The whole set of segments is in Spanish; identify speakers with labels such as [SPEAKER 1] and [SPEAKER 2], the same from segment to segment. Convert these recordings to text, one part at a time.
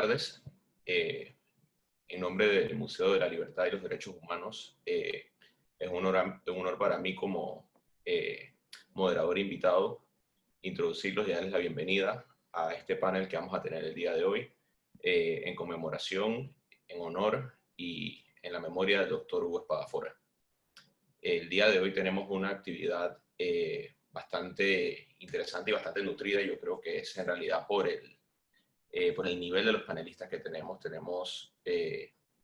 [SPEAKER 1] tardes. En nombre del Museo de la Libertad y los Derechos Humanos, es un honor para mí como moderador invitado introducirlos y darles la bienvenida a este panel que vamos a tener el día de hoy en conmemoración, en honor y en la memoria del doctor Hugo Espadafora. El día de hoy tenemos una actividad bastante interesante y bastante nutrida. Yo creo que es en realidad por el nivel de los panelistas que tenemos. Tenemos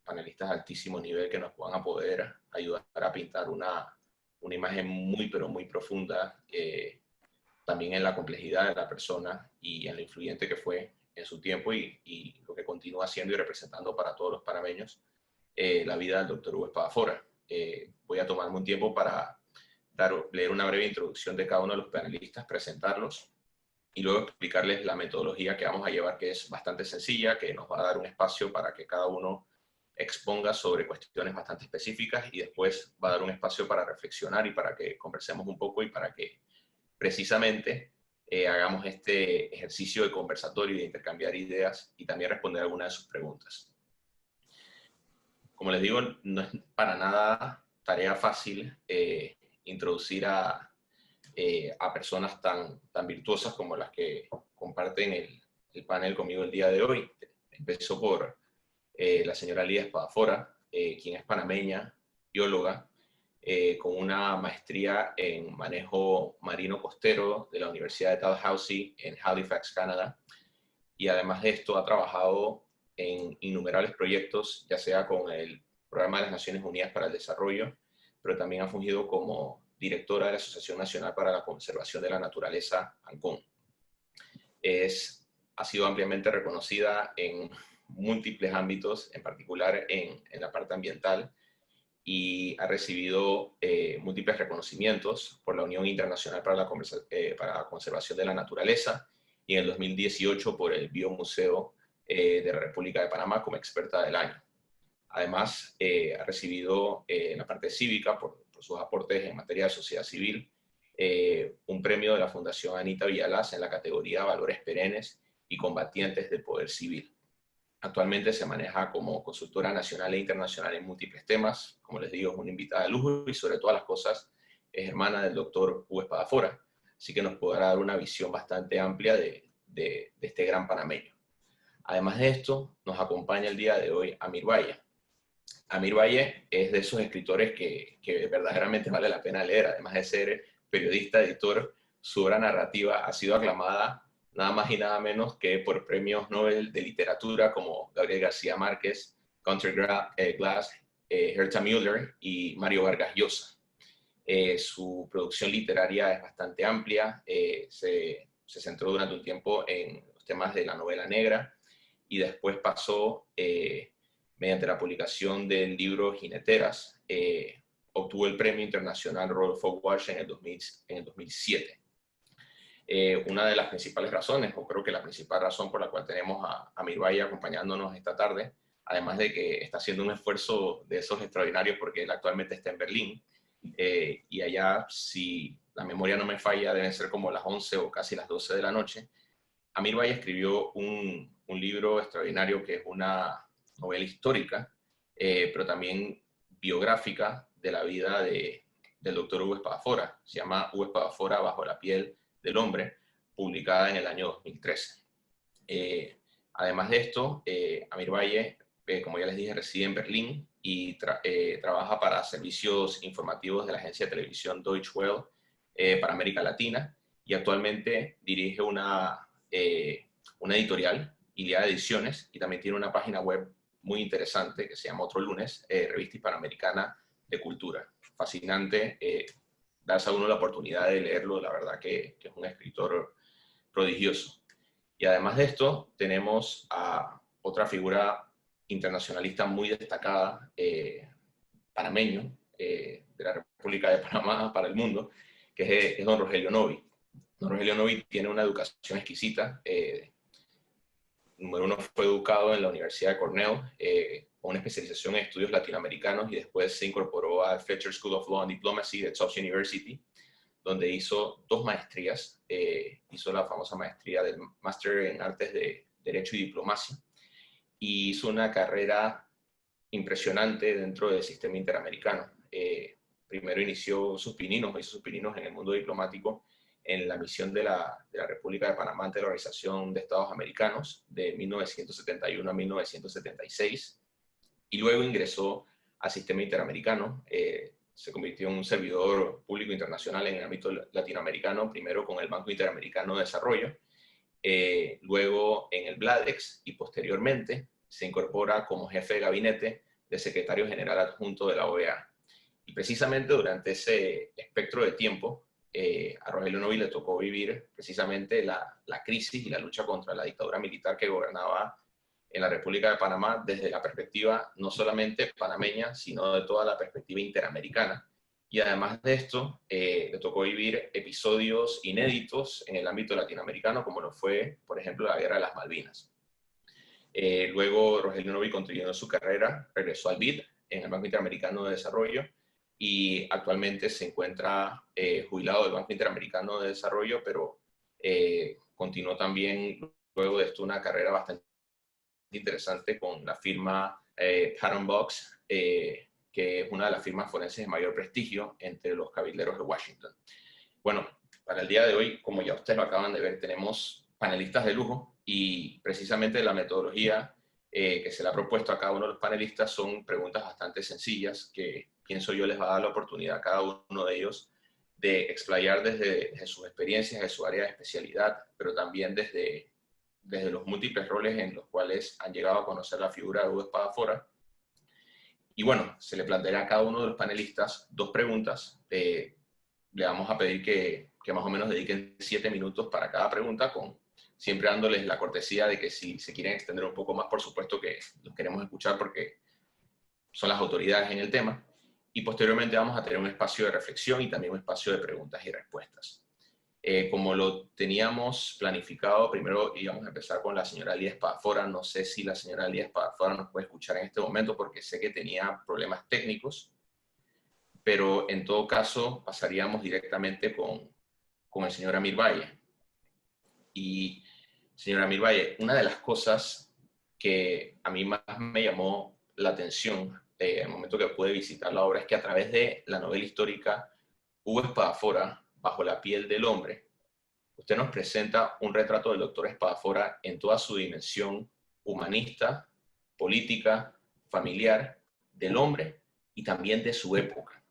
[SPEAKER 1] panelistas de altísimo nivel que nos van a poder ayudar a pintar una imagen muy, pero muy profunda, también en la complejidad de la persona y en lo influyente que fue en su tiempo y lo que continúa siendo y representando para todos los panameños la vida del doctor Hugo Espadafora. Voy a tomarme un tiempo para leer una breve introducción de cada uno de los panelistas, presentarlos y luego explicarles la metodología que vamos a llevar, que es bastante sencilla, que nos va a dar un espacio para que cada uno exponga sobre cuestiones bastante específicas y después va a dar un espacio para reflexionar y para que conversemos un poco y para que precisamente hagamos este ejercicio de conversatorio y de intercambiar ideas y también responder algunas de sus preguntas. Como les digo, no es para nada tarea fácil introducir a personas tan virtuosas como las que comparten el panel conmigo el día de hoy. Empezó por la señora Lía Espadafora, quien es panameña, bióloga, con una maestría en manejo marino costero de la Universidad de Dalhousie en Halifax, Canadá, y además de esto ha trabajado en innumerables proyectos, ya sea con el Programa de las Naciones Unidas para el Desarrollo, pero también ha fungido como directora de la Asociación Nacional para la Conservación de la Naturaleza, ANCON. Ha sido ampliamente reconocida en múltiples ámbitos, en particular en la parte ambiental, y ha recibido múltiples reconocimientos por la Unión Internacional para la Conservación de la Naturaleza y en el 2018 por el Biomuseo de la República de Panamá como experta del año. Además, ha recibido en la parte cívica, por sus aportes en materia de sociedad civil, un premio de la Fundación Anita Villalaz en la categoría Valores Perennes y Combatientes del Poder Civil. Actualmente se maneja como consultora nacional e internacional en múltiples temas. Como les digo, es una invitada de lujo y sobre todas las cosas es hermana del doctor Hugo Espadafora, así que nos podrá dar una visión bastante amplia de este gran panameño. Además de esto, nos acompaña el día de hoy Amir Valle. Amir Valle es de esos escritores que verdaderamente vale la pena leer. Además de ser periodista, editor, su obra narrativa ha sido aclamada nada más y nada menos que por premios Nobel de literatura como Gabriel García Márquez, Günter Grass, Herta Müller y Mario Vargas Llosa. Su producción literaria es bastante amplia, se centró durante un tiempo en los temas de la novela negra y después pasó, mediante la publicación del libro Jineteras, obtuvo el Premio Internacional Rodolfo Walsh en el 2007. Una de las principales razones, o creo que la principal razón por la cual tenemos a Amir Valle acompañándonos esta tarde, además de que está haciendo un esfuerzo de esos extraordinarios porque él actualmente está en Berlín, y allá, si la memoria no me falla, deben ser como las 11 o casi las 12 de la noche. Amir Valle escribió un libro extraordinario que es una novela histórica, pero también biográfica de la vida del doctor Hugo Espadafora. Se llama Hugo Espadafora bajo la piel del hombre, publicada en el año 2013. Además de esto, Amir Valle, como ya les dije, reside en Berlín y trabaja para servicios informativos de la agencia de televisión Deutsche Welle para América Latina, y actualmente dirige una editorial, Ilíada Ediciones, y también tiene una página web muy interesante que se llama Otro Lunes, Revista Hispanoamericana de Cultura. Fascinante, darse a uno la oportunidad de leerlo, la verdad que es un escritor prodigioso. Y además de esto, tenemos a otra figura internacionalista muy destacada, panameño, de la República de Panamá para el mundo, que es don Rogelio Novi. Don Rogelio Novi tiene una educación exquisita. Número uno, fue educado en la Universidad de Cornell, con una especialización en estudios latinoamericanos, y después se incorporó al Fletcher School of Law and Diplomacy de Tufts University, donde hizo 2 maestrías. Hizo la famosa maestría del Máster en Artes de Derecho y Diplomacia, y hizo una carrera impresionante dentro del sistema interamericano. Primero inició sus pininos, hizo sus pininos en el mundo diplomático en la misión de la República de Panamá ante la Organización de Estados Americanos de 1971 a 1976, y luego ingresó al sistema interamericano. Se convirtió en un servidor público internacional en el ámbito latinoamericano, primero con el Banco Interamericano de Desarrollo, luego en el BLADEX, y posteriormente se incorpora como jefe de gabinete de secretario general adjunto de la OEA. Y precisamente durante ese espectro de tiempo, a Rogelio Novi le tocó vivir precisamente la crisis y la lucha contra la dictadura militar que gobernaba en la República de Panamá desde la perspectiva no solamente panameña, sino de toda la perspectiva interamericana. Y además de esto, le tocó vivir episodios inéditos en el ámbito latinoamericano, como lo fue, por ejemplo, la Guerra de las Malvinas. Luego, Rogelio Novi continuó su carrera, regresó al BID, en el Banco Interamericano de Desarrollo, y actualmente se encuentra jubilado del Banco Interamericano de Desarrollo, pero continuó también, luego de esto, una carrera bastante interesante con la firma Patent Box, que es una de las firmas forenses de mayor prestigio entre los cabilderos de Washington. Bueno, para el día de hoy, como ya ustedes lo acaban de ver, tenemos panelistas de lujo, y precisamente la metodología que se le ha propuesto a cada uno de los panelistas son preguntas bastante sencillas que pienso yo les va a dar la oportunidad a cada uno de ellos de explayar desde sus experiencias, de su área de especialidad, pero también desde los múltiples roles en los cuales han llegado a conocer la figura de Hugo Espadafora. Y bueno, se le planteará a cada uno de los panelistas dos preguntas. Le vamos a pedir que más o menos dediquen 7 minutos para cada pregunta, siempre dándoles la cortesía de que si se quieren extender un poco más, por supuesto que los queremos escuchar porque son las autoridades en el tema. Y posteriormente vamos a tener un espacio de reflexión y también un espacio de preguntas y respuestas. Como lo teníamos planificado, primero íbamos a empezar con la señora Lía Espadafora. No sé si la señora Lía Espadafora nos puede escuchar en este momento porque sé que tenía problemas técnicos, pero en todo caso pasaríamos directamente con el señor Amir Valle. Y señor Amir Valle, una de las cosas que a mí más me llamó la atención el momento que pude visitar la obra es que a través de la novela histórica Hugo Espadafora, Bajo la piel del hombre, usted nos presenta un retrato del doctor Espadafora en toda su dimensión humanista, política, familiar, del hombre y también de su época.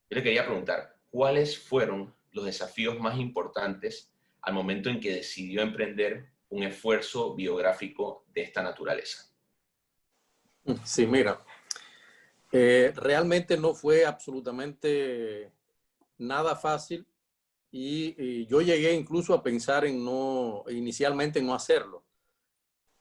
[SPEAKER 1] Yo le quería preguntar, ¿cuáles fueron los desafíos más importantes al momento en que decidió emprender un esfuerzo biográfico de esta naturaleza?
[SPEAKER 2] Sí, mira, realmente no fue absolutamente nada fácil y yo llegué incluso a pensar inicialmente en no hacerlo,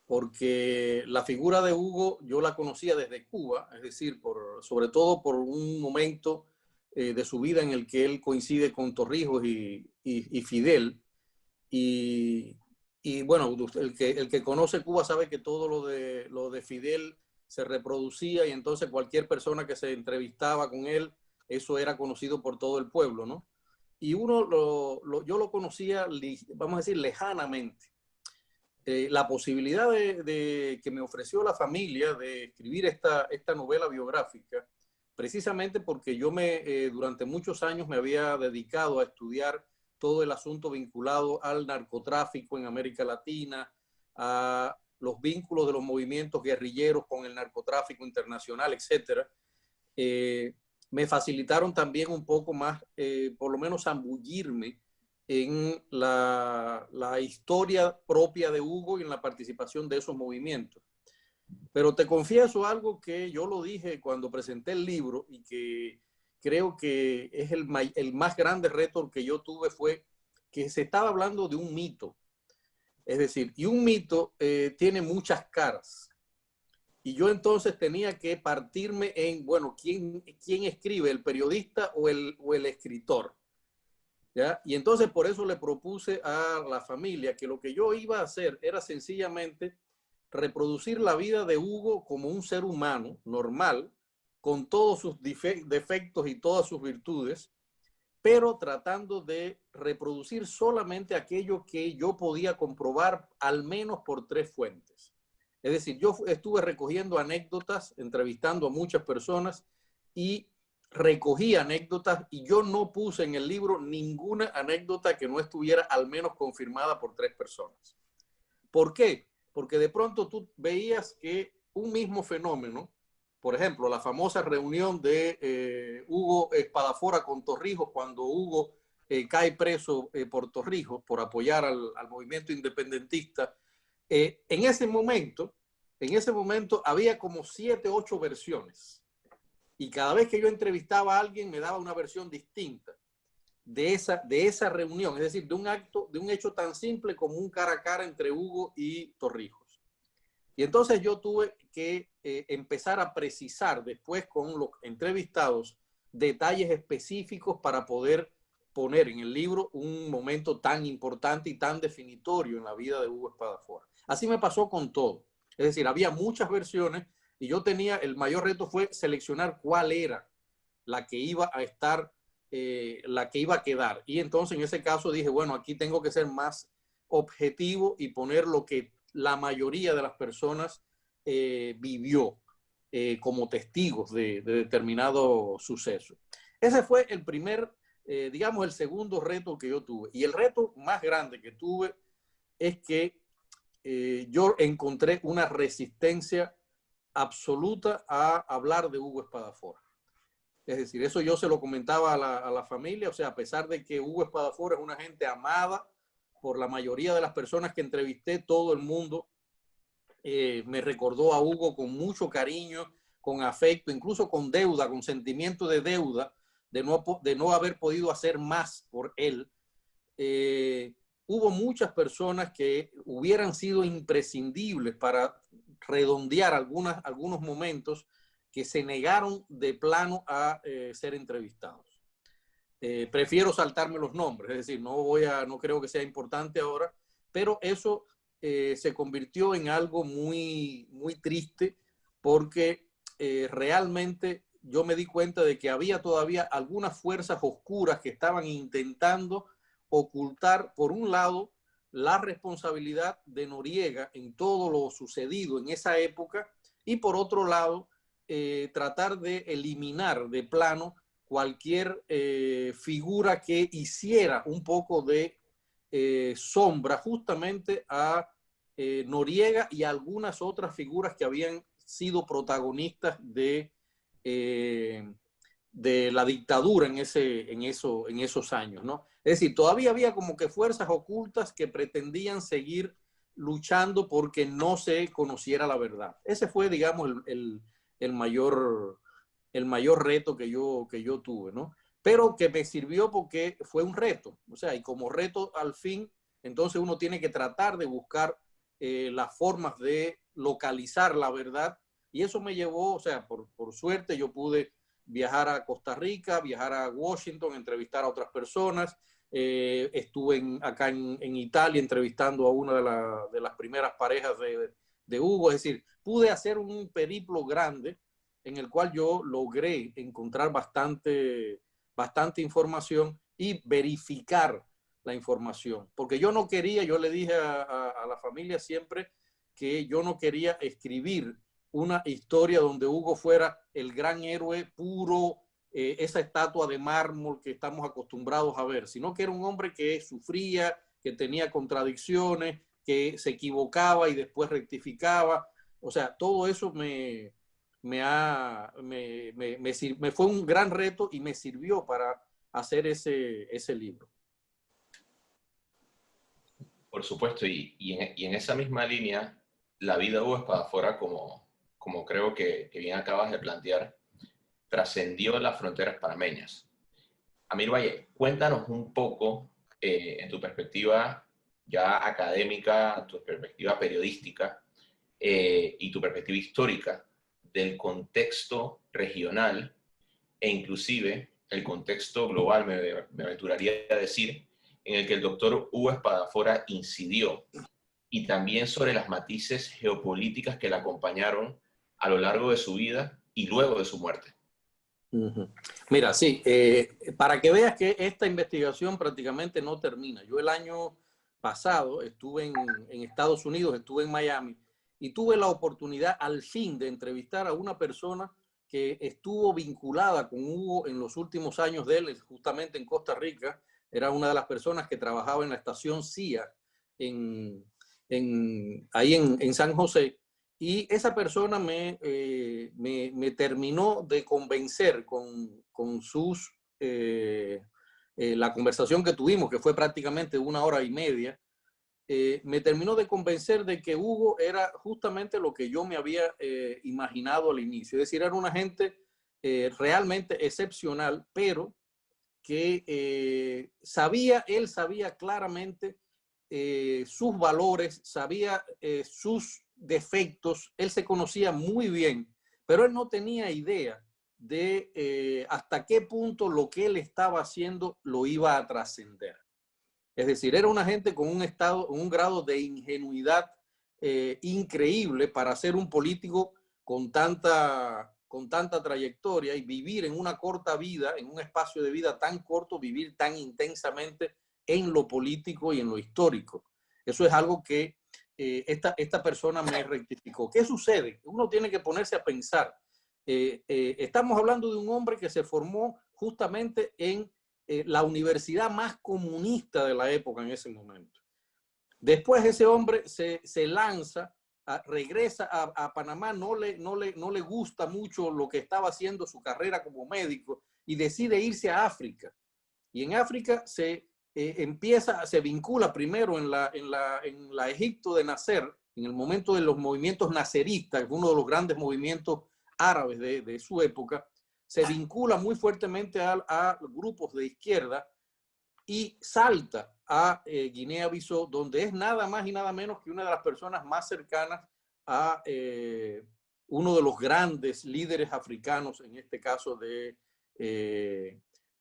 [SPEAKER 2] porque la figura de Hugo yo la conocía desde Cuba, es decir, sobre todo por un momento de su vida en el que él coincide con Torrijos y Fidel. Y bueno, el que conoce Cuba sabe que todo lo de Fidel se reproducía, y entonces cualquier persona que se entrevistaba con él, eso era conocido por todo el pueblo, ¿no? Y yo lo conocía, vamos a decir, lejanamente. La posibilidad que me ofreció la familia de escribir esta novela biográfica, precisamente porque yo durante muchos años me había dedicado a estudiar todo el asunto vinculado al narcotráfico en América Latina, a los vínculos de los movimientos guerrilleros con el narcotráfico internacional, etcétera. Me facilitaron también un poco más, por lo menos, zambullirme en la historia propia de Hugo y en la participación de esos movimientos. Pero te confieso algo que yo lo dije cuando presenté el libro y que creo que es el más grande reto que yo tuve, fue que se estaba hablando de un mito. Es decir, y un mito tiene muchas caras. Y yo entonces tenía que partirme en, bueno, ¿quién escribe, el periodista o el escritor? ¿Ya? Y entonces por eso le propuse a la familia que lo que yo iba a hacer era sencillamente reproducir la vida de Hugo como un ser humano normal, con todos sus defectos y todas sus virtudes, pero tratando de reproducir solamente aquello que yo podía comprobar al menos por 3 fuentes. Es decir, yo estuve recogiendo anécdotas, entrevistando a muchas personas y recogí anécdotas y yo no puse en el libro ninguna anécdota que no estuviera al menos confirmada por 3 personas. ¿Por qué? Porque de pronto tú veías que un mismo fenómeno, por ejemplo, la famosa reunión de Hugo Espadafora con Torrijos cuando Hugo cae preso por Torrijos por apoyar al movimiento independentista. En ese momento había como 7, 8 versiones. Y cada vez que yo entrevistaba a alguien me daba una versión distinta de esa reunión, es decir, de un hecho tan simple como un cara a cara entre Hugo y Torrijos. Y entonces yo tuve que empezar a precisar después con los entrevistados detalles específicos para poder poner en el libro un momento tan importante y tan definitorio en la vida de Hugo Espadafora. Así me pasó con todo. Es decir, había muchas versiones y yo tenía, el mayor reto fue seleccionar cuál era la que iba a estar, la que iba a quedar. Y entonces en ese caso dije, bueno, aquí tengo que ser más objetivo y poner lo que la mayoría de las personas vivió como testigos de determinado suceso. Ese fue el primer, digamos, el segundo reto que yo tuve. Y el reto más grande que tuve es que yo encontré una resistencia absoluta a hablar de Hugo Espadafora. Es decir, eso yo se lo comentaba a la familia, o sea, a pesar de que Hugo Espadafora es una gente amada por la mayoría de las personas que entrevisté, todo el mundo me recordó a Hugo con mucho cariño, con afecto, incluso con deuda, con sentimiento de deuda, de no haber podido hacer más por él. Hubo muchas personas que hubieran sido imprescindibles para redondear algunos momentos que se negaron de plano a ser entrevistados. Prefiero saltarme los nombres, es decir, no creo que sea importante ahora, pero eso se convirtió en algo muy, muy triste porque realmente yo me di cuenta de que había todavía algunas fuerzas oscuras que estaban intentando ocultar, por un lado, la responsabilidad de Noriega en todo lo sucedido en esa época y por otro lado, tratar de eliminar de plano cualquier figura que hiciera un poco de sombra justamente a Noriega y a algunas otras figuras que habían sido protagonistas de la dictadura en esos años, ¿no? Es decir, todavía había como que fuerzas ocultas que pretendían seguir luchando porque no se conociera la verdad. Ese fue, digamos, el mayor reto que yo tuve, ¿no? Pero que me sirvió porque fue un reto. O sea, y como reto al fin, entonces uno tiene que tratar de buscar las formas de localizar la verdad. Y eso me llevó, o sea, por suerte yo pude viajar a Costa Rica, viajar a Washington, entrevistar a otras personas. Estuve acá en Italia entrevistando a una de las primeras parejas de Hugo. Es decir, pude hacer un periplo grande en el cual yo logré encontrar bastante información y verificar la información. Porque yo no quería, yo le dije a la familia siempre que yo no quería escribir una historia donde Hugo fuera el gran héroe puro, esa estatua de mármol que estamos acostumbrados a ver, sino que era un hombre que sufría, que tenía contradicciones, que se equivocaba y después rectificaba. O sea, todo eso me fue un gran reto y me sirvió para hacer ese libro.
[SPEAKER 1] Por supuesto, y en esa misma línea, la vida de Hugo Espadafora, como creo que bien acabas de plantear, trascendió las fronteras panameñas. Amir Valle, cuéntanos un poco, en tu perspectiva ya académica, tu perspectiva periodística y tu perspectiva histórica del contexto regional e inclusive el contexto global, me aventuraría a decir, en el que el doctor Hugo Espadafora incidió, y también sobre las matices geopolíticas que le acompañaron a lo largo de su vida y luego de su muerte.
[SPEAKER 2] Mira, sí, para que veas que esta investigación prácticamente no termina. Yo el año pasado estuve en Estados Unidos, estuve en Miami, y tuve la oportunidad al fin de entrevistar a una persona que estuvo vinculada con Hugo en los últimos años de él, justamente en Costa Rica. Era una de las personas que trabajaba en la estación CIA ahí en San José. Y esa persona me terminó de convencer con sus, la conversación que tuvimos, que fue prácticamente 1 hora y media, me terminó de convencer de que Hugo era justamente lo que yo me había imaginado al inicio. Es decir, era una gente realmente excepcional, pero que él sabía claramente sus valores, sabía sus defectos, él se conocía muy bien, pero él no tenía idea de hasta qué punto lo que él estaba haciendo lo iba a trascender. Es decir, era una gente con un grado de ingenuidad increíble para ser un político con tanta trayectoria y vivir en una corta vida, en un espacio de vida tan corto, vivir tan intensamente en lo político y en lo histórico. Eso es algo que esta persona me rectificó. ¿Qué sucede? Uno tiene que ponerse a pensar. Estamos hablando de un hombre que se formó justamente en la universidad más comunista de la época en ese momento. Después ese hombre se lanza, regresa a Panamá, no le gusta mucho lo que estaba haciendo su carrera como médico y decide irse a África. Y en África se vincula primero en la Egipto de Nasser, en el momento de los movimientos naceristas, uno de los grandes movimientos árabes de su época. Se vincula muy fuertemente a grupos de izquierda y salta a Guinea-Bissau, donde es nada más y nada menos que una de las personas más cercanas a uno de los grandes líderes africanos, en este caso de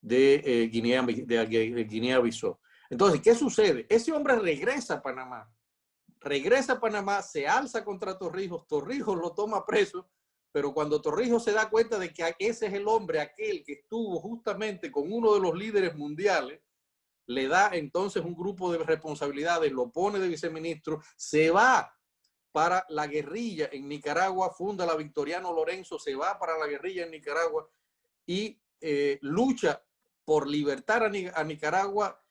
[SPEAKER 2] Guinea-Bissau. Entonces, ¿qué sucede? Ese hombre regresa a Panamá, se alza contra Torrijos, Torrijos lo toma preso, pero cuando Torrijos se da cuenta de que ese es el hombre, aquel que estuvo justamente con uno de los líderes mundiales, le da entonces un grupo de responsabilidades, lo pone de viceministro, se va para la guerrilla en Nicaragua, funda la Victoriano Lorenzo, se va para la guerrilla en Nicaragua y lucha por libertar a Nicaragua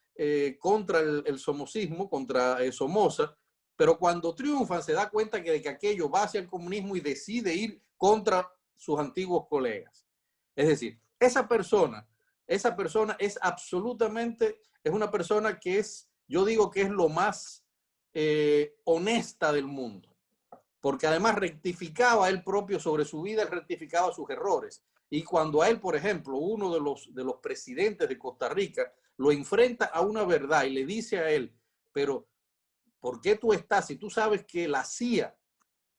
[SPEAKER 2] contra el somocismo, contra Somoza, pero cuando triunfan se da cuenta de que aquello va hacia el comunismo y decide ir contra sus antiguos colegas. Es decir, esa persona es absolutamente, es una persona que es, yo digo que es lo más honesta del mundo, porque además rectificaba él propio sobre su vida, él rectificaba sus errores. Y cuando a él, por ejemplo, uno de los presidentes de Costa Rica lo enfrenta a una verdad y le dice a él, pero ¿por qué tú estás? Si tú sabes que la CIA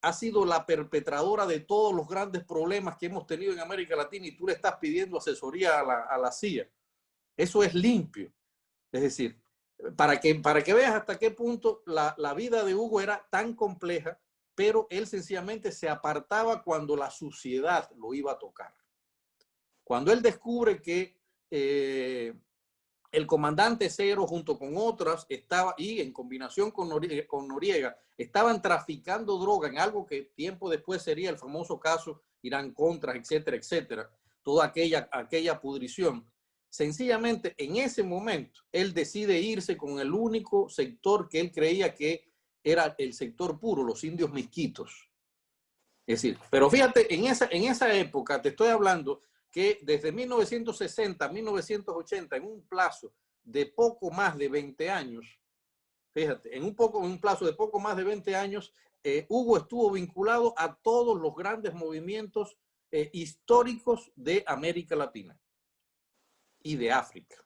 [SPEAKER 2] ha sido la perpetradora de todos los grandes problemas que hemos tenido en América Latina y tú le estás pidiendo asesoría a la CIA. Eso es limpio. Es decir, para que veas hasta qué punto la vida de Hugo era tan compleja, pero él sencillamente se apartaba cuando la suciedad lo iba a tocar. Cuando él descubre que el comandante Cero junto con otras estaba, y en combinación con Noriega, estaban traficando droga en algo que tiempo después sería el famoso caso Irán-Contras, etcétera, etcétera, toda aquella pudrición. Sencillamente, en ese momento, él decide irse con el único sector que él creía que era el sector puro, los indios misquitos. Es decir, pero fíjate, en esa época, te estoy hablando que desde 1960 a 1980, en un plazo de poco más de 20 años, fíjate, en un plazo de poco más de 20 años, Hugo estuvo vinculado a todos los grandes movimientos históricos de América Latina y de África.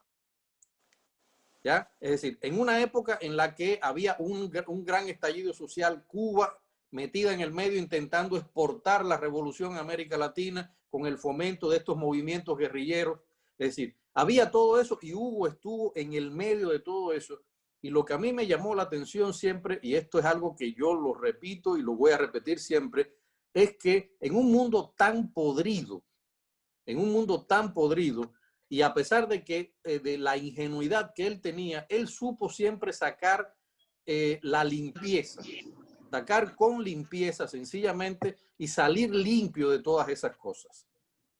[SPEAKER 2] ¿Ya? Es decir, en una época en la que había un gran estallido social, Cuba metida en el medio intentando exportar la revolución a América Latina con el fomento de estos movimientos guerrilleros. Es decir, había todo eso y Hugo estuvo en el medio de todo eso. Y lo que a mí me llamó la atención siempre, y esto es algo que yo lo repito y lo voy a repetir siempre, es que en un mundo tan podrido, y a pesar de que de la ingenuidad que él tenía, él supo siempre sacar la limpieza. atacar con limpieza sencillamente y salir limpio de todas esas cosas.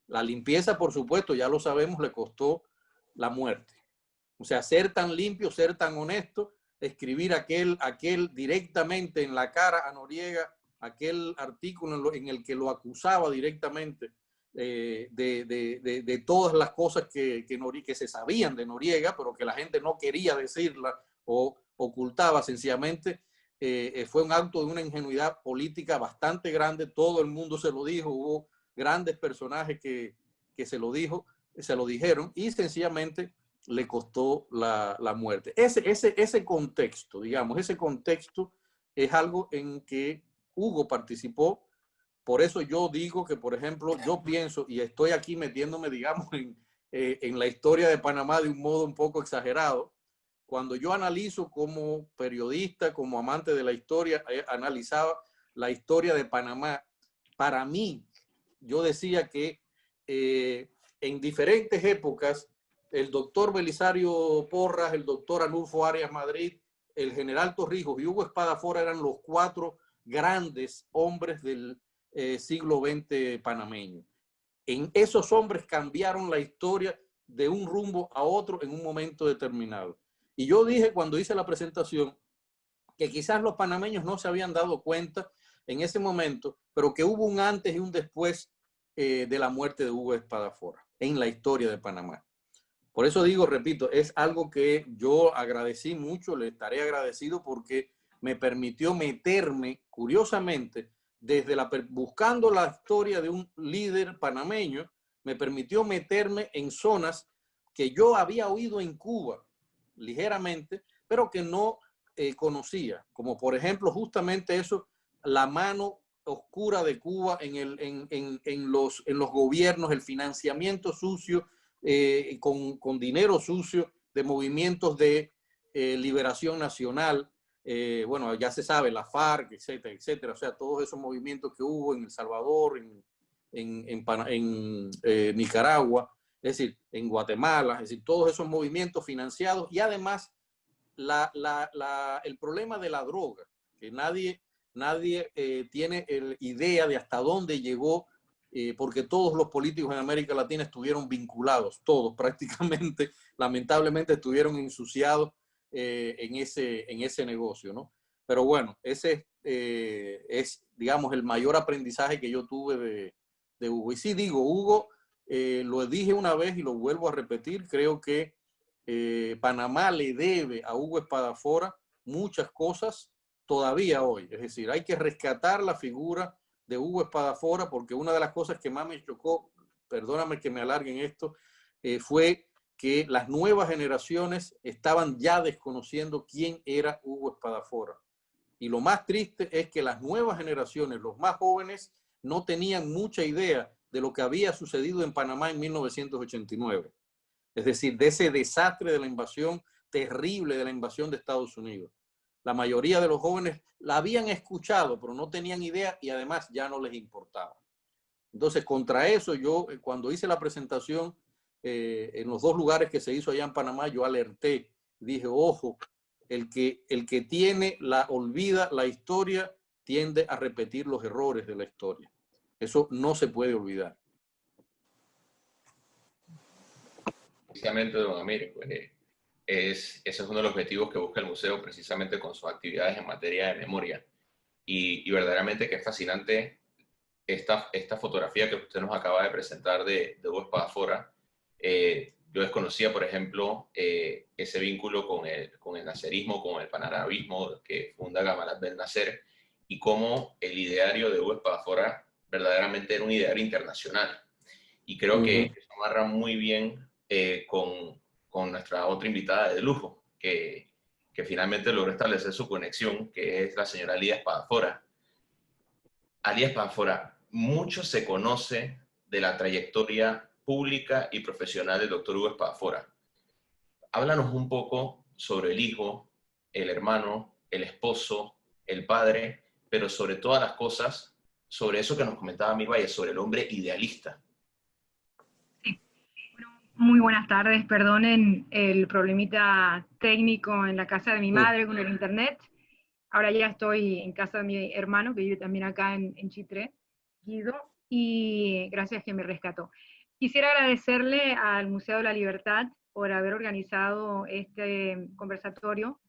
[SPEAKER 2] La limpieza, por supuesto, ya lo sabemos, le costó la muerte. O sea, ser tan limpio, ser tan honesto, escribir aquel directamente en la cara a Noriega, aquel artículo en el que lo acusaba directamente de todas las cosas que se sabían de Noriega, pero que la gente no quería decirla o ocultaba sencillamente. Fue un acto de una ingenuidad política bastante grande, todo el mundo se lo dijo, hubo grandes personajes que se lo dijeron y sencillamente le costó la muerte. Ese contexto, digamos, ese contexto es algo en que Hugo participó. Por eso yo digo que, por ejemplo, yo pienso, y estoy aquí metiéndome, digamos, en la historia de Panamá de un modo un poco exagerado, cuando yo analizo como periodista, como amante de la historia, analizaba la historia de Panamá, para mí, yo decía que en diferentes épocas, el doctor Belisario Porras, el doctor Anulfo Arias Madrid, el general Torrijos y Hugo Espadafora eran los 4 grandes hombres del siglo XX panameño. Esos hombres cambiaron la historia de un rumbo a otro en un momento determinado. Y yo dije cuando hice la presentación que quizás los panameños no se habían dado cuenta en ese momento, pero que hubo un antes y un después de la muerte de Hugo Espadafora en la historia de Panamá. Por eso digo, repito, es algo que yo agradecí mucho, le estaré agradecido porque me permitió meterme, curiosamente, buscando la historia de un líder panameño, me permitió meterme en zonas que yo había oído en Cuba ligeramente, pero que no conocía, como por ejemplo justamente eso, la mano oscura de Cuba en los gobiernos, el financiamiento sucio con dinero sucio de movimientos de liberación nacional. Bueno, ya se sabe, la FARC, etcétera, etcétera. O sea, todos esos movimientos que hubo en El Salvador, en Nicaragua, es decir, en Guatemala, es decir, todos esos movimientos financiados y además el problema de la droga, que nadie tiene idea de hasta dónde llegó, porque todos los políticos en América Latina estuvieron vinculados, todos prácticamente, lamentablemente estuvieron ensuciados en ese negocio, ¿no? Pero bueno, ese es, digamos, el mayor aprendizaje que yo tuve de Hugo. Y sí digo, Hugo, lo dije una vez y lo vuelvo a repetir, creo que Panamá le debe a Hugo Espadafora muchas cosas todavía hoy. Es decir, hay que rescatar la figura de Hugo Espadafora porque una de las cosas que más me chocó, perdóname que me alargue en esto, fue que las nuevas generaciones estaban ya desconociendo quién era Hugo Espadafora. Y lo más triste es que las nuevas generaciones, los más jóvenes, no tenían mucha idea de lo que había sucedido en Panamá en 1989. Es decir, de ese desastre de la invasión terrible, de la invasión de Estados Unidos. La mayoría de los jóvenes la habían escuchado, pero no tenían idea y además ya no les importaba. Entonces, contra eso, yo cuando hice la presentación en los 2 lugares que se hizo allá en Panamá, yo alerté, dije, ojo, el que olvida la historia tiende a repetir los errores de la historia. Eso no se puede olvidar.
[SPEAKER 1] Precisamente, don Amir, pues, ese es uno de los objetivos que busca el museo precisamente con sus actividades en materia de memoria. Y verdaderamente que es fascinante esta fotografía que usted nos acaba de presentar de Hugo Espadafora. Yo desconocía, por ejemplo, ese vínculo con el nacerismo, con el panarabismo que funda Gamal Abdel Nasser, y cómo el ideario de Hugo Espadafora verdaderamente era un ideario internacional. Y creo que eso amarra muy bien con nuestra otra invitada de lujo, que finalmente logró establecer su conexión, que es la señora Lía Espadafora. A Lía Espadafora, mucho se conoce de la trayectoria pública y profesional del doctor Hugo Espadafora. Háblanos un poco sobre el hijo, el hermano, el esposo, el padre, pero sobre todas las cosas, sobre eso que nos comentaba Mir Valle, sobre el hombre idealista.
[SPEAKER 3] Muy buenas tardes, perdonen el problemita técnico en la casa de mi madre con el internet. Ahora ya estoy en casa de mi hermano, que vive también acá en Chitré, Guido, y gracias que me rescató. Quisiera agradecerle al Museo de la Libertad por haber organizado este conversatorio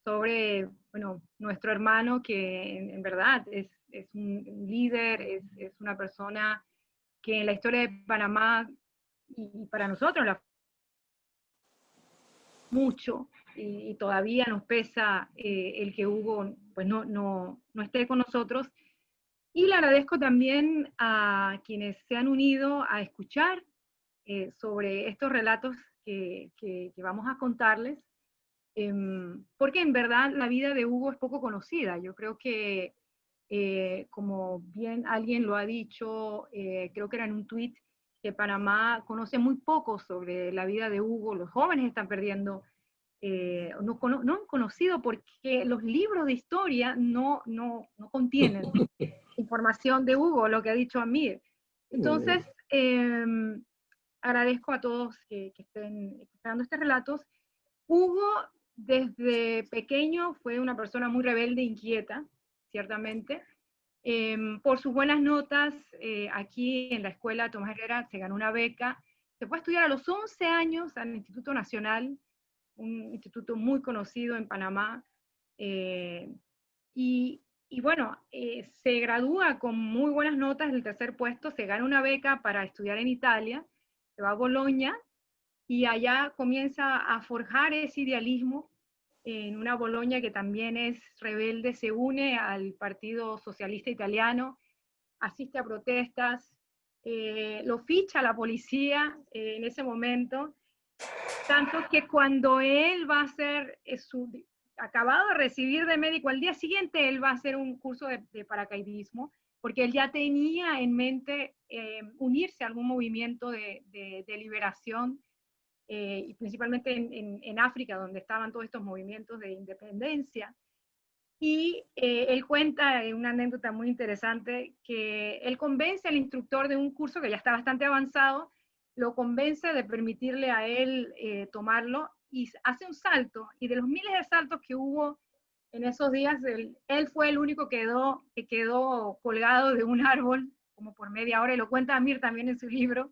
[SPEAKER 3] sobre, bueno, nuestro hermano, que en verdad es un líder, es una persona que en la historia de Panamá, y para nosotros, mucho, y todavía nos pesa el que Hugo pues no esté con nosotros. Y le agradezco también a quienes se han unido a escuchar sobre estos relatos que vamos a contarles, porque en verdad la vida de Hugo es poco conocida. Yo creo que, como bien alguien lo ha dicho, creo que era en un tuit, que Panamá conoce muy poco sobre la vida de Hugo. Los jóvenes están perdiendo, no han conocido, porque los libros de historia no contienen información de Hugo, lo que ha dicho Amir. Entonces, agradezco a todos que estén escuchando estos relatos. Hugo, desde pequeño, fue una persona muy rebelde e inquieta, ciertamente. Por sus buenas notas, aquí en la escuela Tomás Herrera se ganó una beca. Se fue a estudiar a los 11 años al Instituto Nacional, un instituto muy conocido en Panamá. Y bueno, se gradúa con muy buenas notas del tercer puesto, se gana una beca para estudiar en Italia, se va a Bolonia, y allá comienza a forjar ese idealismo en una Bolonia que también es rebelde. Se une al Partido Socialista Italiano, asiste a protestas, lo ficha la policía en ese momento, tanto que cuando él va a hacer acabado de recibir de médico, al día siguiente él va a hacer un curso de paracaidismo, porque él ya tenía en mente unirse a algún movimiento de liberación, y principalmente en África, donde estaban todos estos movimientos de independencia. Y él cuenta una anécdota muy interesante, que él convence al instructor de un curso que ya está bastante avanzado, lo convence de permitirle a él tomarlo, y hace un salto, y de los miles de saltos que hubo en esos días, él fue el único que quedó colgado de un árbol como por media hora, y lo cuenta Amir también en su libro.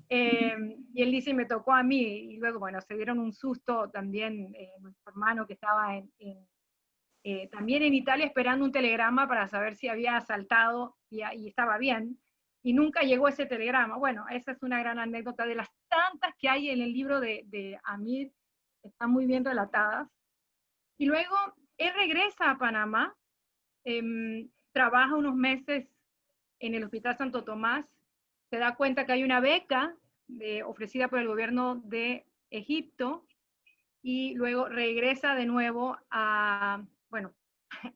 [SPEAKER 3] Y él dice, me tocó a mí, y luego, bueno, se dieron un susto también, nuestro hermano que estaba también en Italia esperando un telegrama para saber si había saltado y estaba bien, y nunca llegó ese telegrama. Bueno, esa es una gran anécdota de las tantas que hay en el libro de Amir, están muy bien relatadas. Y luego él regresa a Panamá, trabaja unos meses en el Hospital Santo Tomás, se da cuenta que hay una beca ofrecida por el gobierno de Egipto, y luego regresa de nuevo bueno,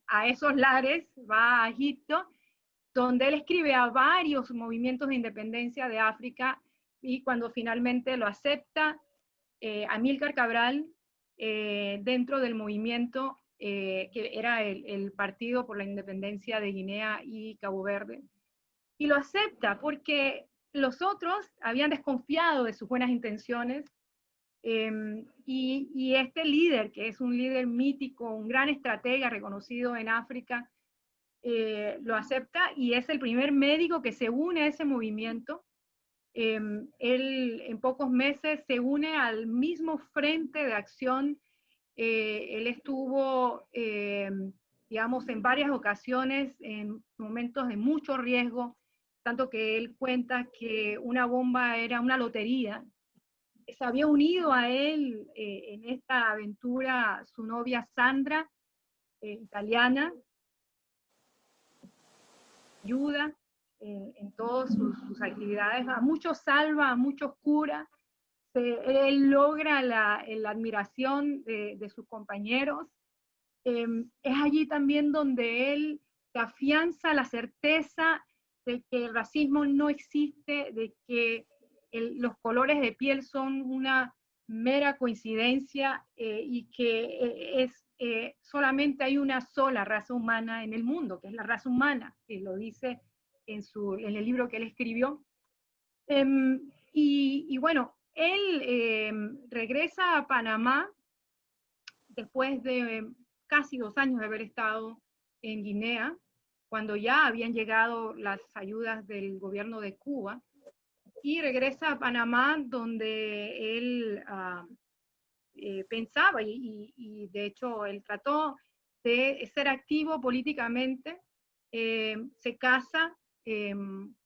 [SPEAKER 3] a esos lares, va a Egipto, donde él escribe a varios movimientos de independencia de África, y cuando finalmente lo acepta Amílcar Cabral, dentro del movimiento que era el Partido por la Independencia de Guinea y Cabo Verde, y lo acepta porque los otros habían desconfiado de sus buenas intenciones, y este líder, que es un líder mítico, un gran estratega reconocido en África, lo acepta, y es el primer médico que se une a ese movimiento. Él en pocos meses se une al mismo frente de acción. Él estuvo, digamos, en varias ocasiones en momentos de mucho riesgo, tanto que él cuenta que una bomba era una lotería. Se había unido a él en esta aventura su novia Sandra, italiana, ayuda en todas sus actividades, a muchos salva, a muchos cura. Él logra la admiración de sus compañeros. Es allí también donde él se afianza la certeza de que el racismo no existe, de que los colores de piel son una mera coincidencia, y que solamente hay una sola raza humana en el mundo, que es la raza humana, que lo dice en el libro que él escribió. Y bueno, él regresa a Panamá después de casi 2 años de haber estado en Guinea, cuando ya habían llegado las ayudas del gobierno de Cuba, y regresa a Panamá, donde él pensaba, y de hecho él trató de ser activo políticamente. Se casa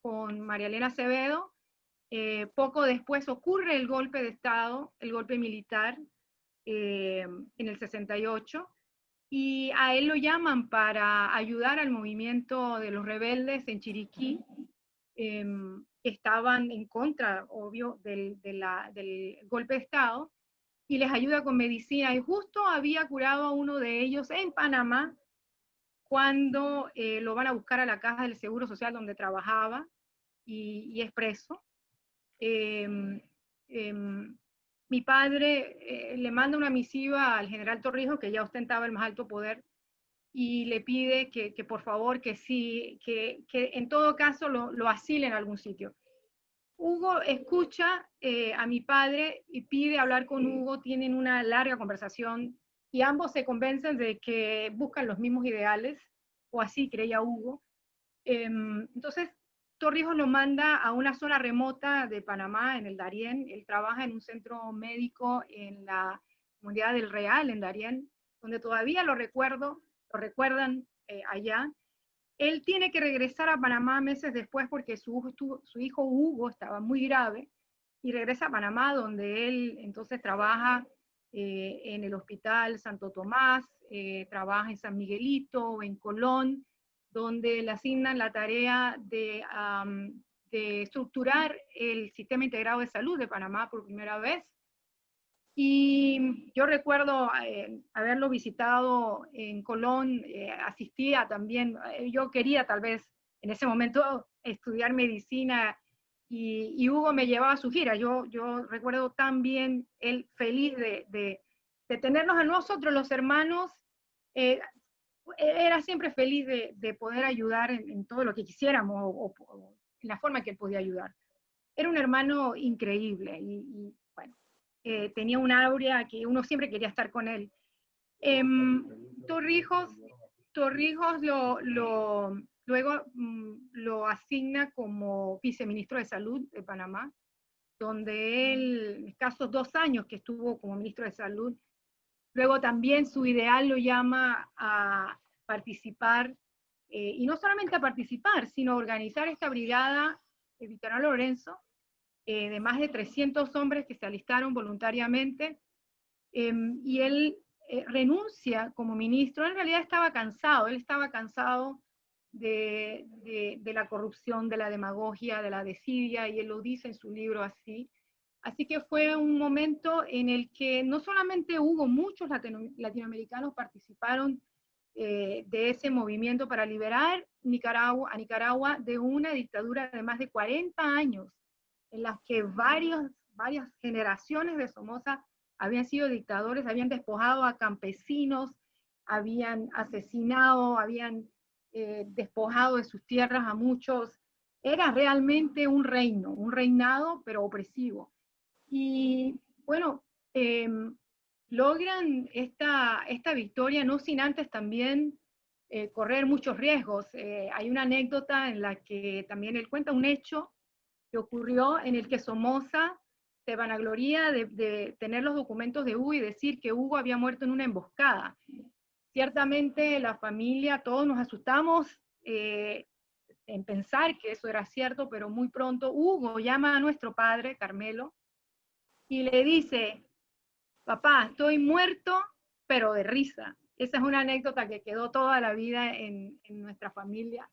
[SPEAKER 3] con María Elena Acevedo. Poco después ocurre el golpe de Estado, el golpe militar, en el 68, y a él lo llaman para ayudar al movimiento de los rebeldes en Chiriquí, que estaban en contra, obvio, del golpe de Estado, y les ayuda con medicina. Y justo había curado a uno de ellos en Panamá cuando lo van a buscar a la Caja del Seguro Social donde trabajaba, y es preso. Mi padre le manda una misiva al general Torrijos, que ya ostentaba el más alto poder, y le pide que por favor, que sí, que en todo caso lo asilen a algún sitio. Hugo escucha a mi padre y pide hablar con Hugo, tienen una larga conversación y ambos se convencen de que buscan los mismos ideales, o así creía Hugo. Entonces, Torrijos lo manda a una zona remota de Panamá, en el Darién. Él trabaja en un centro médico en la comunidad del Real, en Darién, donde todavía lo recuerdan allá. Él tiene que regresar a Panamá meses después porque su hijo Hugo estaba muy grave, y regresa a Panamá, donde él entonces trabaja en el Hospital Santo Tomás, trabaja en San Miguelito, en Colón, donde le asignan la tarea de estructurar el Sistema Integrado de Salud de Panamá por primera vez. Y yo recuerdo haberlo visitado en Colón, asistía también, yo quería tal vez en ese momento estudiar medicina, y Hugo me llevaba a su gira. Yo recuerdo tan bien él feliz de tenernos a nosotros, los hermanos. Era siempre feliz de poder ayudar en todo lo que quisiéramos, o en la forma que él podía ayudar. Era un hermano increíble, y bueno, tenía un aura que uno siempre quería estar con él. Torrijos luego lo asigna como viceministro de Salud de Panamá, donde él, en escasos 2 años que estuvo como ministro de Salud, luego también su ideal lo llama a participar, y no solamente a participar, sino a organizar esta brigada de Victoriano Lorenzo, de más de 300 hombres que se alistaron voluntariamente, y él renuncia como ministro. En realidad estaba cansado, él estaba cansado de la corrupción, de la demagogia, de la desidia, y él lo dice en su libro así. Así que fue un momento en el que no solamente hubo muchos latinoamericanos participaron de ese movimiento para liberar a Nicaragua de una dictadura de más de 40 años, en las que varias generaciones de Somoza habían sido dictadores, habían despojado a campesinos, habían asesinado, habían despojado de sus tierras a muchos. Era realmente un reinado, pero opresivo. Y bueno, logran esta victoria, no sin antes también correr muchos riesgos. Hay una anécdota en la que también él cuenta un hecho que ocurrió, en el que Somoza se vanagloría de tener los documentos de Hugo y decir que Hugo había muerto en una emboscada. Ciertamente la familia, todos nos asustamos en pensar que eso era cierto, pero muy pronto Hugo llama a nuestro padre, Carmelo, y le dice: papá, estoy muerto, pero de risa. Esa es una anécdota que quedó toda la vida en nuestra familia,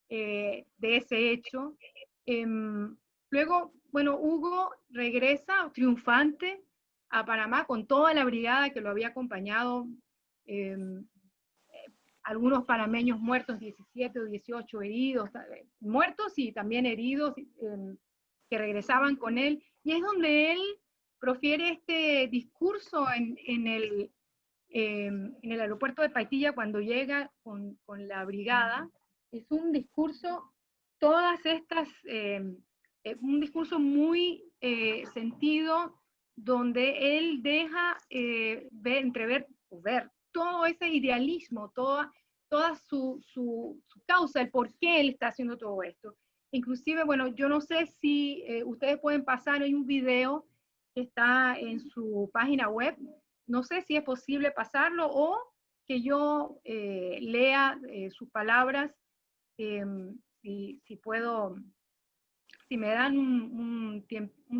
[SPEAKER 3] de ese hecho. Luego, bueno, Hugo regresa triunfante a Panamá con toda la brigada que lo había acompañado, algunos panameños muertos, 17 o 18 heridos, muertos y también heridos, que regresaban con él, y es donde él profiere este discurso en el aeropuerto de Paitilla cuando llega con la brigada. Es un discurso, un discurso muy sentido, donde él deja ver todo ese idealismo, toda su causa, el por qué él está haciendo todo esto. Inclusive, bueno, yo no sé si ustedes pueden pasar, hay un video que está en su página web, no sé si es posible pasarlo o que yo lea sus palabras, si puedo, si me dan un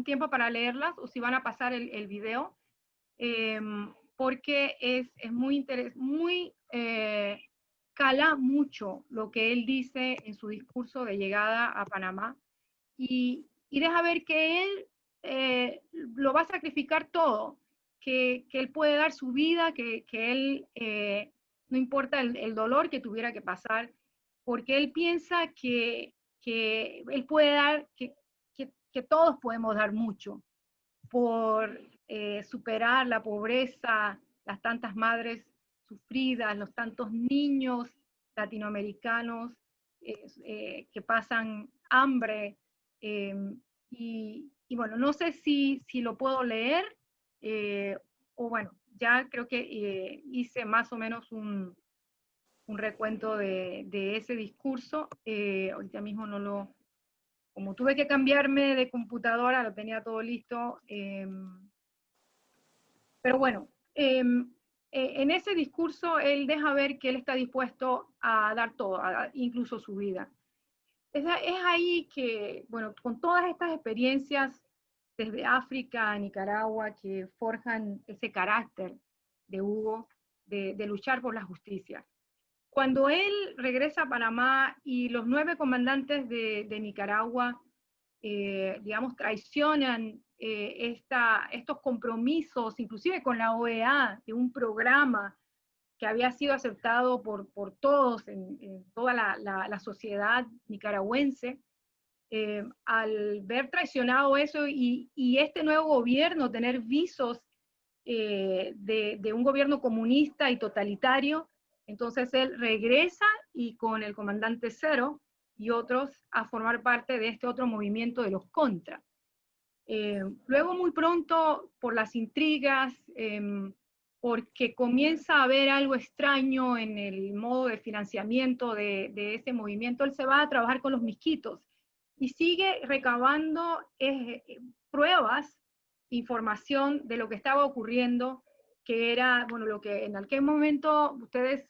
[SPEAKER 3] tiempo para leerlas o si van a pasar el video, porque es muy interesante, cala mucho lo que él dice en su discurso de llegada a Panamá y deja ver que él lo va a sacrificar todo, que él puede dar su vida, que él no importa el dolor que tuviera que pasar, porque él piensa que él puede dar, que todos podemos dar mucho por superar la pobreza, las tantas madres sufridas, los tantos niños latinoamericanos que pasan hambre. Y bueno, no sé si lo puedo leer, o bueno, ya creo que hice más o menos un recuento de ese discurso. Ahorita mismo no lo, como tuve que cambiarme de computadora, lo tenía todo listo. Pero bueno, en ese discurso él deja ver que él está dispuesto a dar todo, incluso su vida. Es ahí que, bueno, con todas estas experiencias desde África a Nicaragua que forjan ese carácter de Hugo de luchar por la justicia. Cuando él regresa a Panamá y los 9 comandantes de Nicaragua, digamos, traicionan estos compromisos, inclusive con la OEA, de un programa que había sido aceptado por todos, en toda la sociedad nicaragüense, al ver traicionado eso y este nuevo gobierno tener visos de un gobierno comunista y totalitario, entonces él regresa y con el comandante Cero y otros a formar parte de este otro movimiento de los Contra. Luego muy pronto, por las intrigas, porque comienza a haber algo extraño en el modo de financiamiento de ese movimiento, él se va a trabajar con los misquitos y sigue recabando pruebas, información de lo que estaba ocurriendo, que era, bueno, lo que en aquel momento ustedes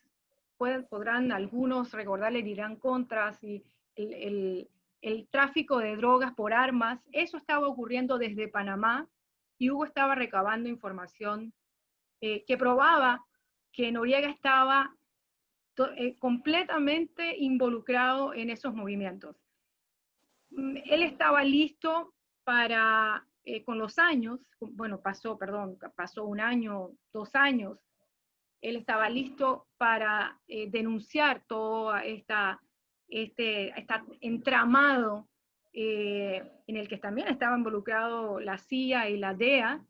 [SPEAKER 3] podrán algunos recordar el Irán Contras y el tráfico de drogas por armas. Eso estaba ocurriendo desde Panamá y Hugo estaba recabando información que probaba que Noriega estaba completamente involucrado en esos movimientos. Él estaba listo para, con los años, bueno, pasó 1 año, 2 años, él estaba listo para denunciar todo este entramado en el que también estaba involucrado la CIA y la DEA.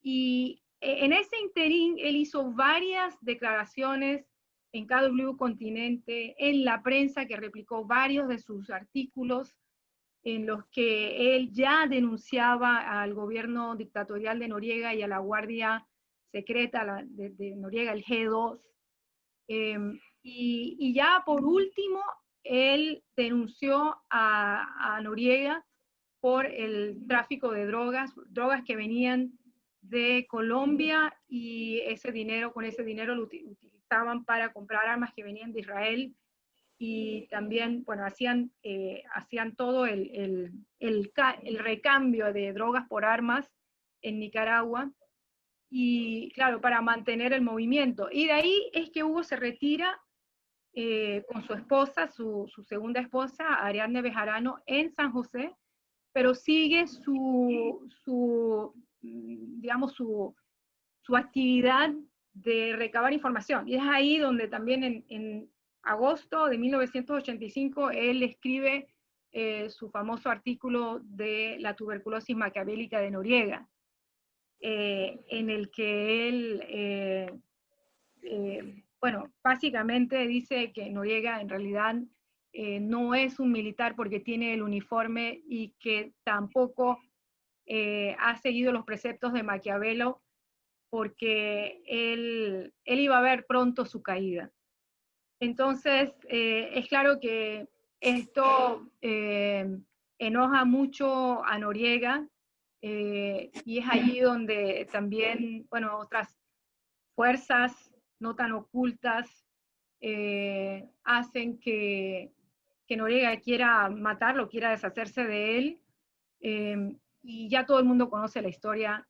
[SPEAKER 3] Y en ese interín él hizo varias declaraciones en KW Continente, en la prensa, que replicó varios de sus artículos en los que él ya denunciaba al gobierno dictatorial de Noriega y a la Guardia Secreta de Noriega, el G2. Y ya por último, él denunció a Noriega por el tráfico de drogas que venían de Colombia y con ese dinero lo utilizaban para comprar armas que venían de Israel y también, bueno, hacían todo el recambio de drogas por armas en Nicaragua y claro, para mantener el movimiento. Y de ahí es que Hugo se retira con su esposa, su segunda esposa, Ariadne Bejarano, en San José, pero sigue digamos, su actividad de recabar información. Y es ahí donde también en agosto de 1985 él escribe su famoso artículo de la tuberculosis maquiavélica de Noriega, en el que él, bueno, básicamente dice que Noriega en realidad no es un militar porque tiene el uniforme y que tampoco ha seguido los preceptos de Maquiavelo porque él iba a ver pronto su caída. Entonces, es claro que esto enoja mucho a Noriega, y es allí donde también, bueno, otras fuerzas no tan ocultas hacen que Noriega quiera matarlo, quiera deshacerse de él, y ya todo el mundo conoce la historia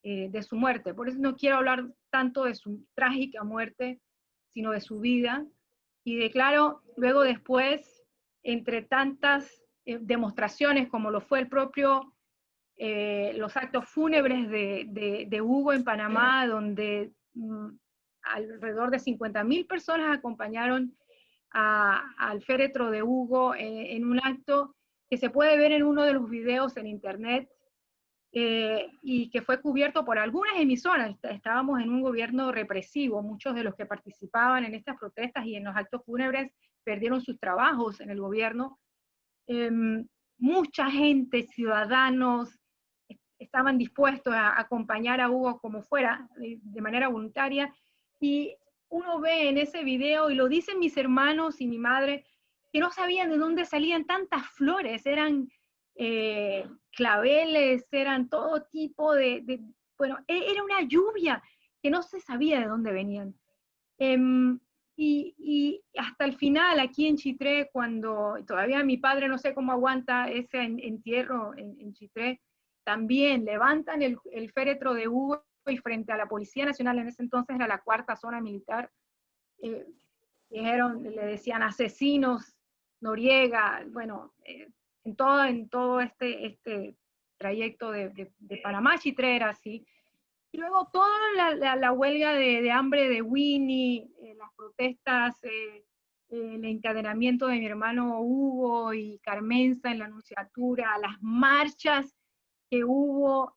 [SPEAKER 3] de su muerte. Por eso no quiero hablar tanto de su trágica muerte, sino de su vida. Y declaro, luego después, entre tantas demostraciones como lo fue el propio, los actos fúnebres de Hugo en Panamá, donde alrededor de 50.000 personas acompañaron al féretro de Hugo en un acto que se puede ver en uno de los videos en internet, y que fue cubierto por algunas emisoras. Estábamos en un gobierno represivo, muchos de los que participaban en estas protestas y en los actos fúnebres perdieron sus trabajos en el gobierno. Mucha gente, ciudadanos, estaban dispuestos a acompañar a Hugo como fuera, de manera voluntaria, y uno ve en ese video, y lo dicen mis hermanos y mi madre, que no sabían de dónde salían tantas flores, eran claveles, eran todo tipo bueno, era una lluvia que no se sabía de dónde venían. Y hasta el final, aquí en Chitré, cuando todavía mi padre no sé cómo aguanta ese entierro en Chitré, también levantan el féretro de Hugo, y frente a la Policía Nacional, en ese entonces era la 4ª zona militar, le decían asesinos, Noriega, bueno, en todo este trayecto de Panamá a Chitré era así. Y luego toda la huelga de hambre de Winnie, las protestas, el encadenamiento de mi hermano Hugo y Carmenza en la Nunciatura, las marchas que hubo,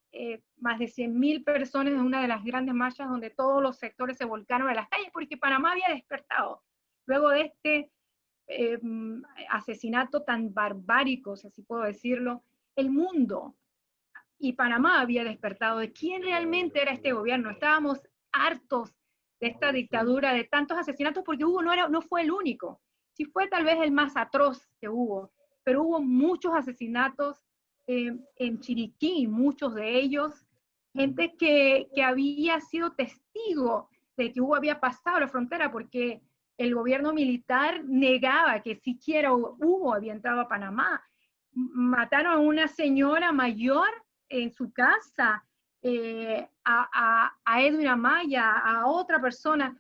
[SPEAKER 3] más de 100.000 personas en una de las grandes marchas donde todos los sectores se volcaron a las calles porque Panamá había despertado. Luego de este asesinato tan barbárico, si así puedo decirlo, el mundo y Panamá había despertado de quién realmente era este gobierno. Estábamos hartos de esta dictadura, de tantos asesinatos, porque Hugo no fue el único. Sí fue tal vez el más atroz que hubo, pero hubo muchos asesinatos en Chiriquí, muchos de ellos, gente que había sido testigo de que Hugo había pasado la frontera, porque el gobierno militar negaba que siquiera Hugo había entrado a Panamá. Mataron a una señora mayor en su casa, a Edwin Amaya, a otra persona,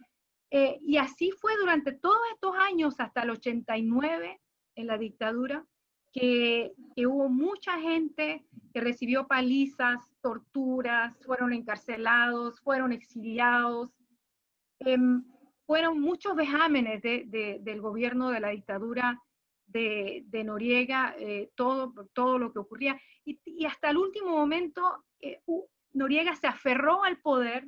[SPEAKER 3] y así fue durante todos estos años, hasta el 89, en la dictadura, que hubo mucha gente que recibió palizas, torturas, fueron encarcelados, fueron exiliados, fueron muchos vejámenes del gobierno de la dictadura de Noriega, todo lo que ocurría, y hasta el último momento Noriega se aferró al poder.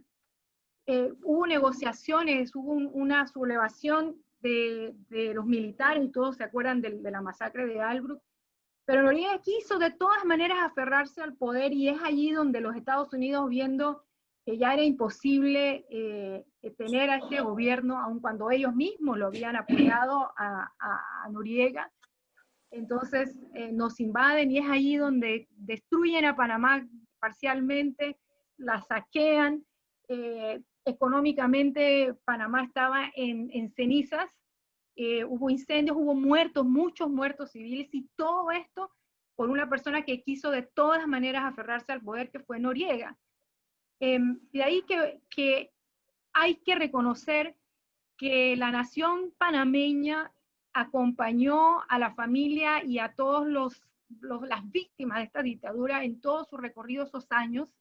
[SPEAKER 3] Hubo negociaciones, hubo una sublevación de los militares, y todos se acuerdan de la masacre de Albrook, pero Noriega quiso de todas maneras aferrarse al poder, y es allí donde los Estados Unidos, viendo que ya era imposible tener a este gobierno, aun cuando ellos mismos lo habían apoyado a Noriega, entonces nos invaden, y es allí donde destruyen a Panamá parcialmente, la saquean. Económicamente Panamá estaba en cenizas, hubo incendios, hubo muertos, muchos muertos civiles, y todo esto por una persona que quiso de todas maneras aferrarse al poder, que fue Noriega. De ahí que hay que reconocer que la nación panameña acompañó a la familia y a todas las víctimas de esta dictadura en todo su recorrido esos años.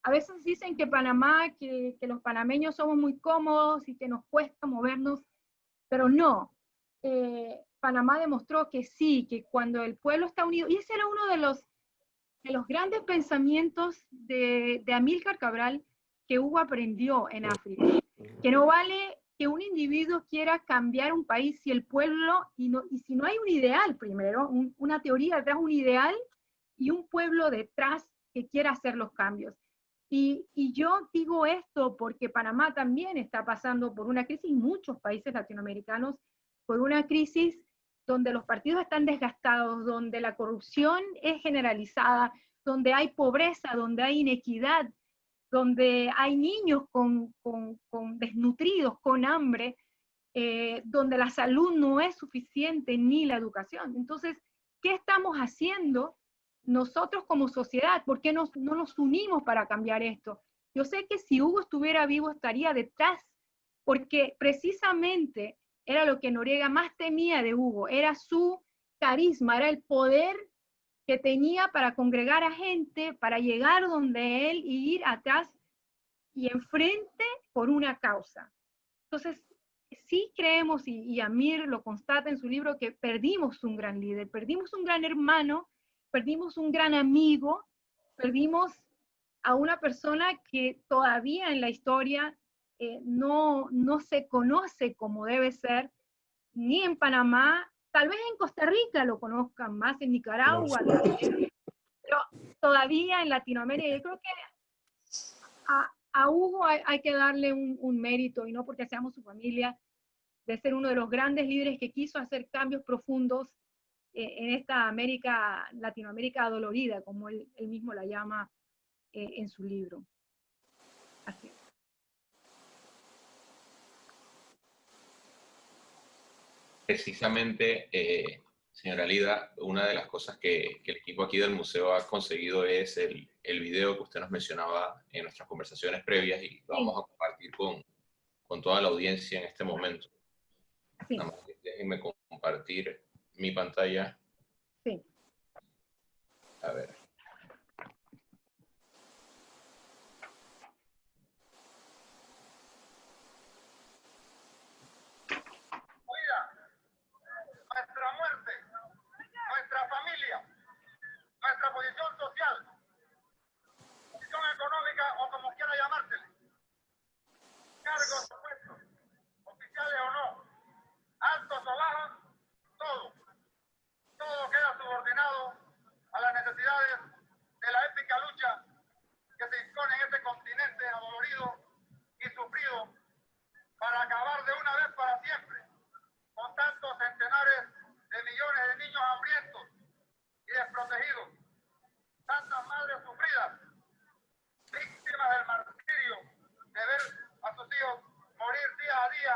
[SPEAKER 3] A veces dicen que Panamá, que los panameños somos muy cómodos y que nos cuesta movernos, pero no. Panamá demostró que sí, que cuando el pueblo está unido, y ese era uno de los grandes pensamientos de Amílcar Cabral, que Hugo aprendió en África, que no vale que un individuo quiera cambiar un país si el pueblo, y si no hay un ideal primero, una teoría detrás, un ideal, y un pueblo detrás que quiera hacer los cambios. Y yo digo esto porque Panamá también está pasando por una crisis, muchos países latinoamericanos, por una crisis donde los partidos están desgastados, donde la corrupción es generalizada, donde hay pobreza, donde hay inequidad, donde hay niños con desnutridos, con hambre, donde la salud no es suficiente ni la educación. Entonces, ¿qué estamos haciendo nosotros como sociedad? ¿Por qué no nos unimos para cambiar esto? Yo sé que si Hugo estuviera vivo estaría detrás, porque precisamente era lo que Noriega más temía de Hugo, era su carisma, era el poder que tenía para congregar a gente, para llegar donde él y ir atrás y enfrente por una causa. Entonces, sí creemos, y Amir lo constata en su libro, que perdimos un gran líder, perdimos un gran hermano, perdimos un gran amigo, perdimos a una persona que todavía en la historia no se conoce como debe ser, ni en Panamá, tal vez en Costa Rica lo conozcan más, en Nicaragua también, pero todavía en Latinoamérica. Yo creo que a Hugo hay que darle un mérito, y no porque seamos su familia, de ser uno de los grandes líderes que quiso hacer cambios profundos en esta Latinoamérica dolorida, como él mismo la llama en su libro. Así es.
[SPEAKER 1] Precisamente, señora Lida, una de las cosas que el equipo aquí del museo ha conseguido es el video que usted nos mencionaba en nuestras conversaciones previas, y lo vamos a compartir con toda la audiencia en este momento. Sí. Nada más déjenme compartir mi pantalla.
[SPEAKER 3] Sí.
[SPEAKER 1] A ver.
[SPEAKER 4] Nuestra muerte, nuestra familia, nuestra posición social, posición económica o como quiera llamársele, cargos o puestos, oficiales o no, altos o bajos, todo queda subordinado a las necesidades de la épica lucha que se impone en este continente adolorido y sufrido para acabar de una vez para siempre con tantos centenares de millones de niños hambrientos y desprotegidos, tantas madres sufridas, víctimas del martirio de ver a sus hijos morir día a día,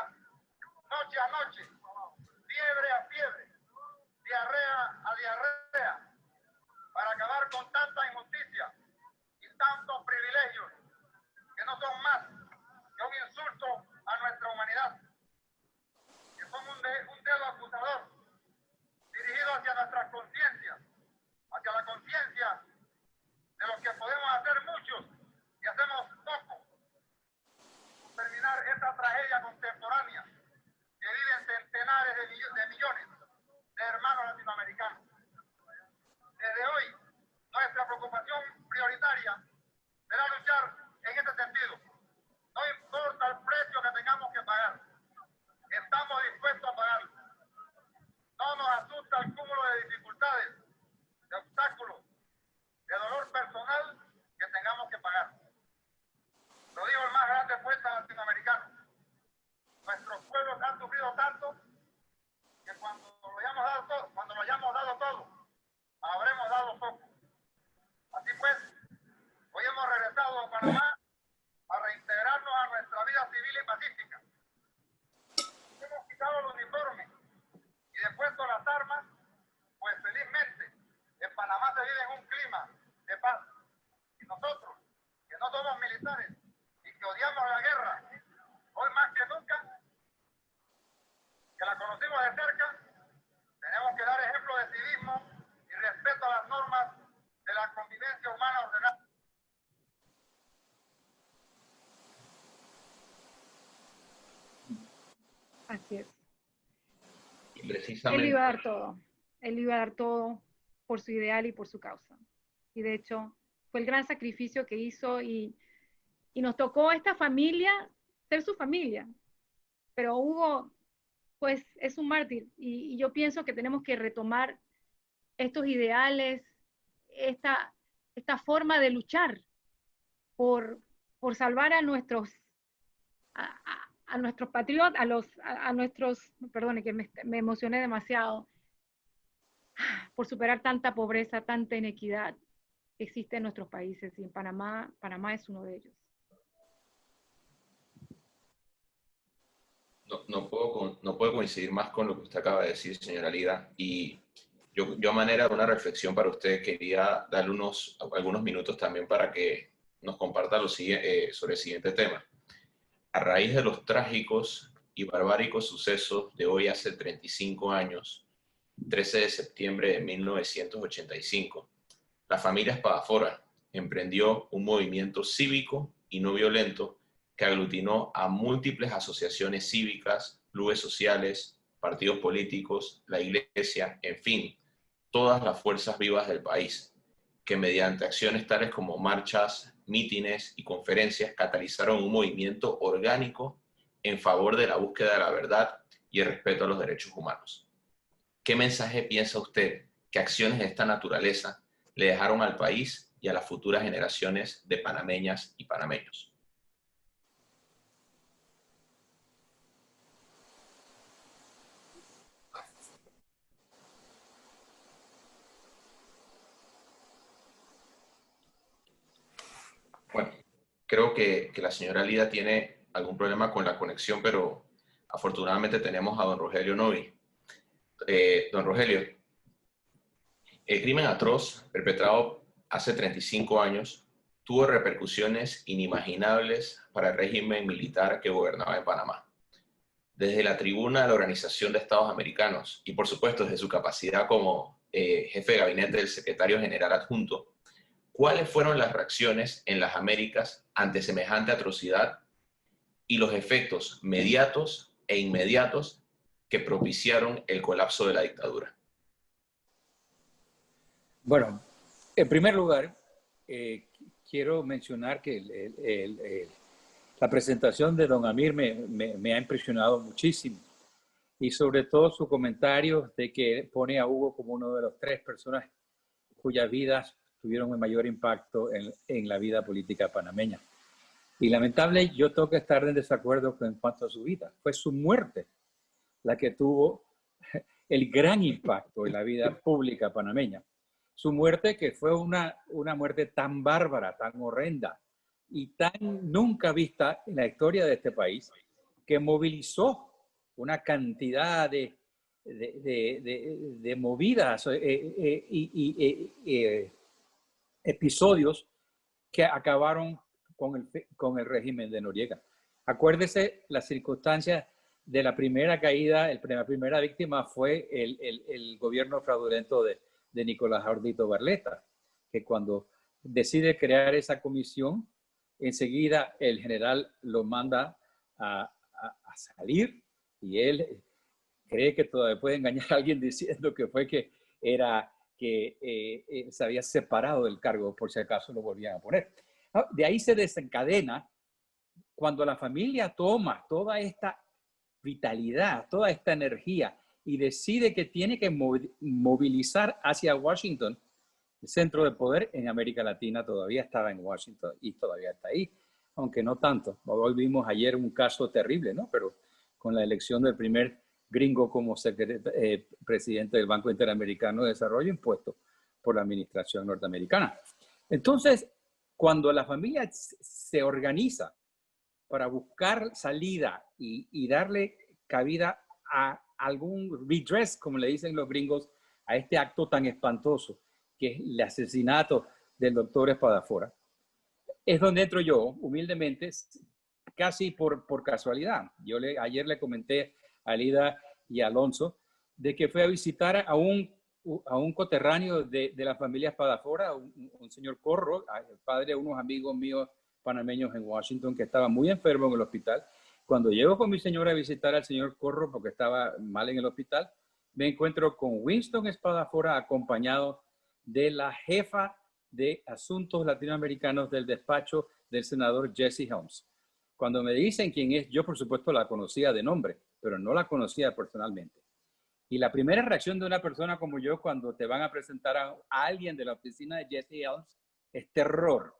[SPEAKER 4] noche a noche, fiebre a fiebre, diarrea a diarrea, para acabar con tanta injusticia y tantos privilegios que no son más que un insulto a nuestra humanidad, que son un dedo acusador dirigido hacia nuestras conciencias, hacia la conciencia de los que podemos hacer muchos y hacemos poco, terminar esta tragedia contemporánea que viven centenares de millones de hermanos latinoamericanos. Desde hoy, nuestra preocupación prioritaria será luchar en este sentido. No importa el precio que tengamos que pagar, estamos dispuestos a pagarlo. No nos asusta el cúmulo de dificultades, de obstáculos, de dolor personal que tengamos que pagar. Lo dijo el más grande poeta latinoamericano. Nuestros pueblos han sufrido tanto que cuando lo hayamos dado todo, habremos dado poco. Así pues, hoy hemos regresado a Panamá a reintegrarnos a nuestra vida civil y pacífica. Hemos quitado el uniforme y depuesto las armas, pues felizmente en Panamá se vive en un clima de paz. Y nosotros, que no somos militares y que odiamos la guerra, hoy más que nunca, que la conocimos de cerca, tenemos que dar ejemplo de civismo y respeto a las normas de la convivencia humana ordenada.
[SPEAKER 3] Así es.
[SPEAKER 1] Y precisamente,
[SPEAKER 3] él iba a dar todo. Él iba a dar todo por su ideal y por su causa. Y de hecho, fue el gran sacrificio que hizo, y nos tocó a esta familia ser su familia. Pero Hugo, pues, es un mártir. Y yo pienso que tenemos que retomar estos ideales, esta forma de luchar, por salvar a nuestros patriotas, a nuestros, perdone que me emocioné demasiado, por superar tanta pobreza, tanta inequidad que existe en nuestros países, y en Panamá es uno de ellos.
[SPEAKER 1] No puedo coincidir más con lo que usted acaba de decir, señora Lida, y yo a manera de una reflexión para usted quería darle algunos minutos también para que nos comparta sobre el siguiente tema. A raíz de los trágicos y barbáricos sucesos de hoy hace 35 años, 13 de septiembre de 1985, la familia Espadafora emprendió un movimiento cívico y no violento que aglutinó a múltiples asociaciones cívicas, clubes sociales, partidos políticos, la iglesia, en fin, todas las fuerzas vivas del país, que mediante acciones tales como marchas, mítines y conferencias catalizaron un movimiento orgánico en favor de la búsqueda de la verdad y el respeto a los derechos humanos. ¿Qué mensaje piensa usted que acciones de esta naturaleza le dejaron al país y a las futuras generaciones de panameñas y panameños? Bueno, creo que la señora Lida tiene algún problema con la conexión, pero afortunadamente tenemos a don Rogelio Novi. Don Rogelio, el crimen atroz perpetrado hace 35 años tuvo repercusiones inimaginables para el régimen militar que gobernaba en Panamá. Desde la tribuna de la Organización de Estados Americanos y, por supuesto, desde su capacidad como jefe de gabinete del secretario general adjunto, ¿cuáles fueron las reacciones en las Américas ante semejante atrocidad y los efectos mediatos e inmediatos que propiciaron el colapso de la dictadura?
[SPEAKER 5] Bueno, en primer lugar, quiero mencionar que la presentación de don Amir me ha impresionado muchísimo, y sobre todo su comentario de que pone a Hugo como uno de los 3 personas cuyas vidas tuvieron un mayor impacto en la vida política panameña. Y lamentable, yo tengo que estar en desacuerdo en cuanto a su vida. Fue su muerte la que tuvo el gran impacto en la vida pública panameña. Su muerte, que fue una muerte tan bárbara, tan horrenda y tan nunca vista en la historia de este país, que movilizó una cantidad de movidas y episodios que acabaron con el régimen de Noriega. Acuérdese las circunstancias de la primera caída. La primera víctima fue el gobierno fraudulento de Nicolás Ardito Barletta, que cuando decide crear esa comisión, enseguida el general lo manda a salir, y él cree que todavía puede engañar a alguien diciendo que fue que se había separado del cargo por si acaso lo volvían a poner. De ahí se desencadena cuando la familia toma toda esta vitalidad, toda esta energía, y decide que tiene que movilizar hacia Washington. El centro de poder en América Latina todavía estaba en Washington y todavía está ahí, aunque no tanto. Hoy vimos ayer un caso terrible, ¿no? Pero con la elección del primer gringo como presidente del Banco Interamericano de Desarrollo, impuesto por la administración norteamericana. Entonces, cuando la familia se organiza para buscar salida y darle cabida a algún redress, como le dicen los gringos, a este acto tan espantoso que es el asesinato del doctor Espadafora, es donde entro yo, humildemente, casi por casualidad. Ayer le comenté a Lida y a Alonso de que fui a visitar a un coterráneo de la familia Espadafora, un señor Corro, el padre de unos amigos míos panameños en Washington, que estaba muy enfermo en el hospital. Cuando llego con mi señora a visitar al señor Corro porque estaba mal en el hospital, me encuentro con Winston Espadafora, acompañado de la jefa de asuntos latinoamericanos del despacho del senador Jesse Helms. Cuando me dicen quién es, yo por supuesto la conocía de nombre, pero no la conocía personalmente. Y la primera reacción de una persona como yo cuando te van a presentar a alguien de la oficina de Jesse Helms es terror.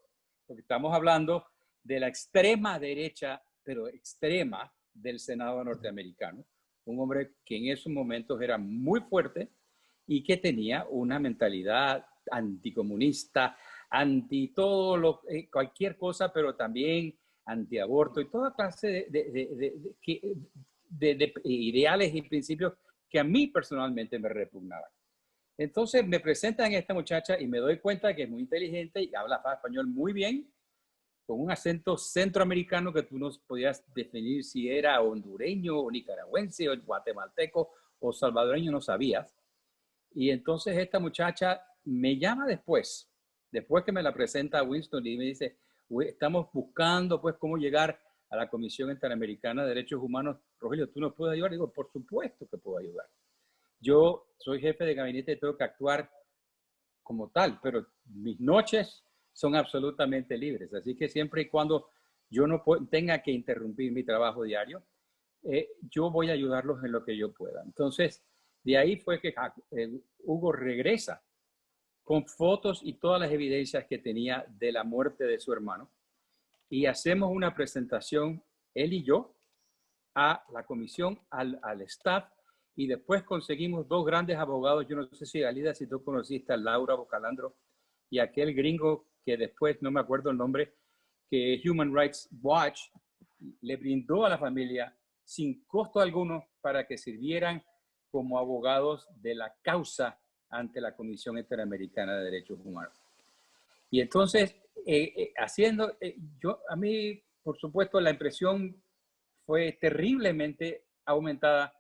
[SPEAKER 5] porque estamos hablando de la extrema derecha, pero extrema del Senado norteamericano. Un hombre que en esos momentos era muy fuerte y que tenía una mentalidad anticomunista, anti todo lo, cualquier cosa, pero también antiaborto y toda clase de ideales y principios que a mí personalmente me repugnaban. Entonces me presentan a esta muchacha y me doy cuenta que es muy inteligente y habla español muy bien, con un acento centroamericano que tú no podías definir si era hondureño o nicaragüense o guatemalteco o salvadoreño, no sabías. Y entonces esta muchacha me llama después que me la presenta a Winston y me dice, estamos buscando pues cómo llegar a la Comisión Interamericana de Derechos Humanos. Rogelio, ¿tú nos puedes ayudar? Digo, por supuesto que puedo ayudar. Yo soy jefe de gabinete y tengo que actuar como tal, pero mis noches son absolutamente libres. Así que siempre y cuando yo no tenga que interrumpir mi trabajo diario, yo voy a ayudarlos en lo que yo pueda. Entonces, de ahí fue que Hugo regresa con fotos y todas las evidencias que tenía de la muerte de su hermano. Y hacemos una presentación, él y yo, a la comisión, al staff, y después conseguimos dos grandes abogados. Yo no sé si, Alida, si tú conociste a Laura Bocalandro y aquel gringo que después, no me acuerdo el nombre, que Human Rights Watch le brindó a la familia sin costo alguno para que sirvieran como abogados de la causa ante la Comisión Interamericana de Derechos Humanos. Y entonces, a mí, por supuesto, la impresión fue terriblemente aumentada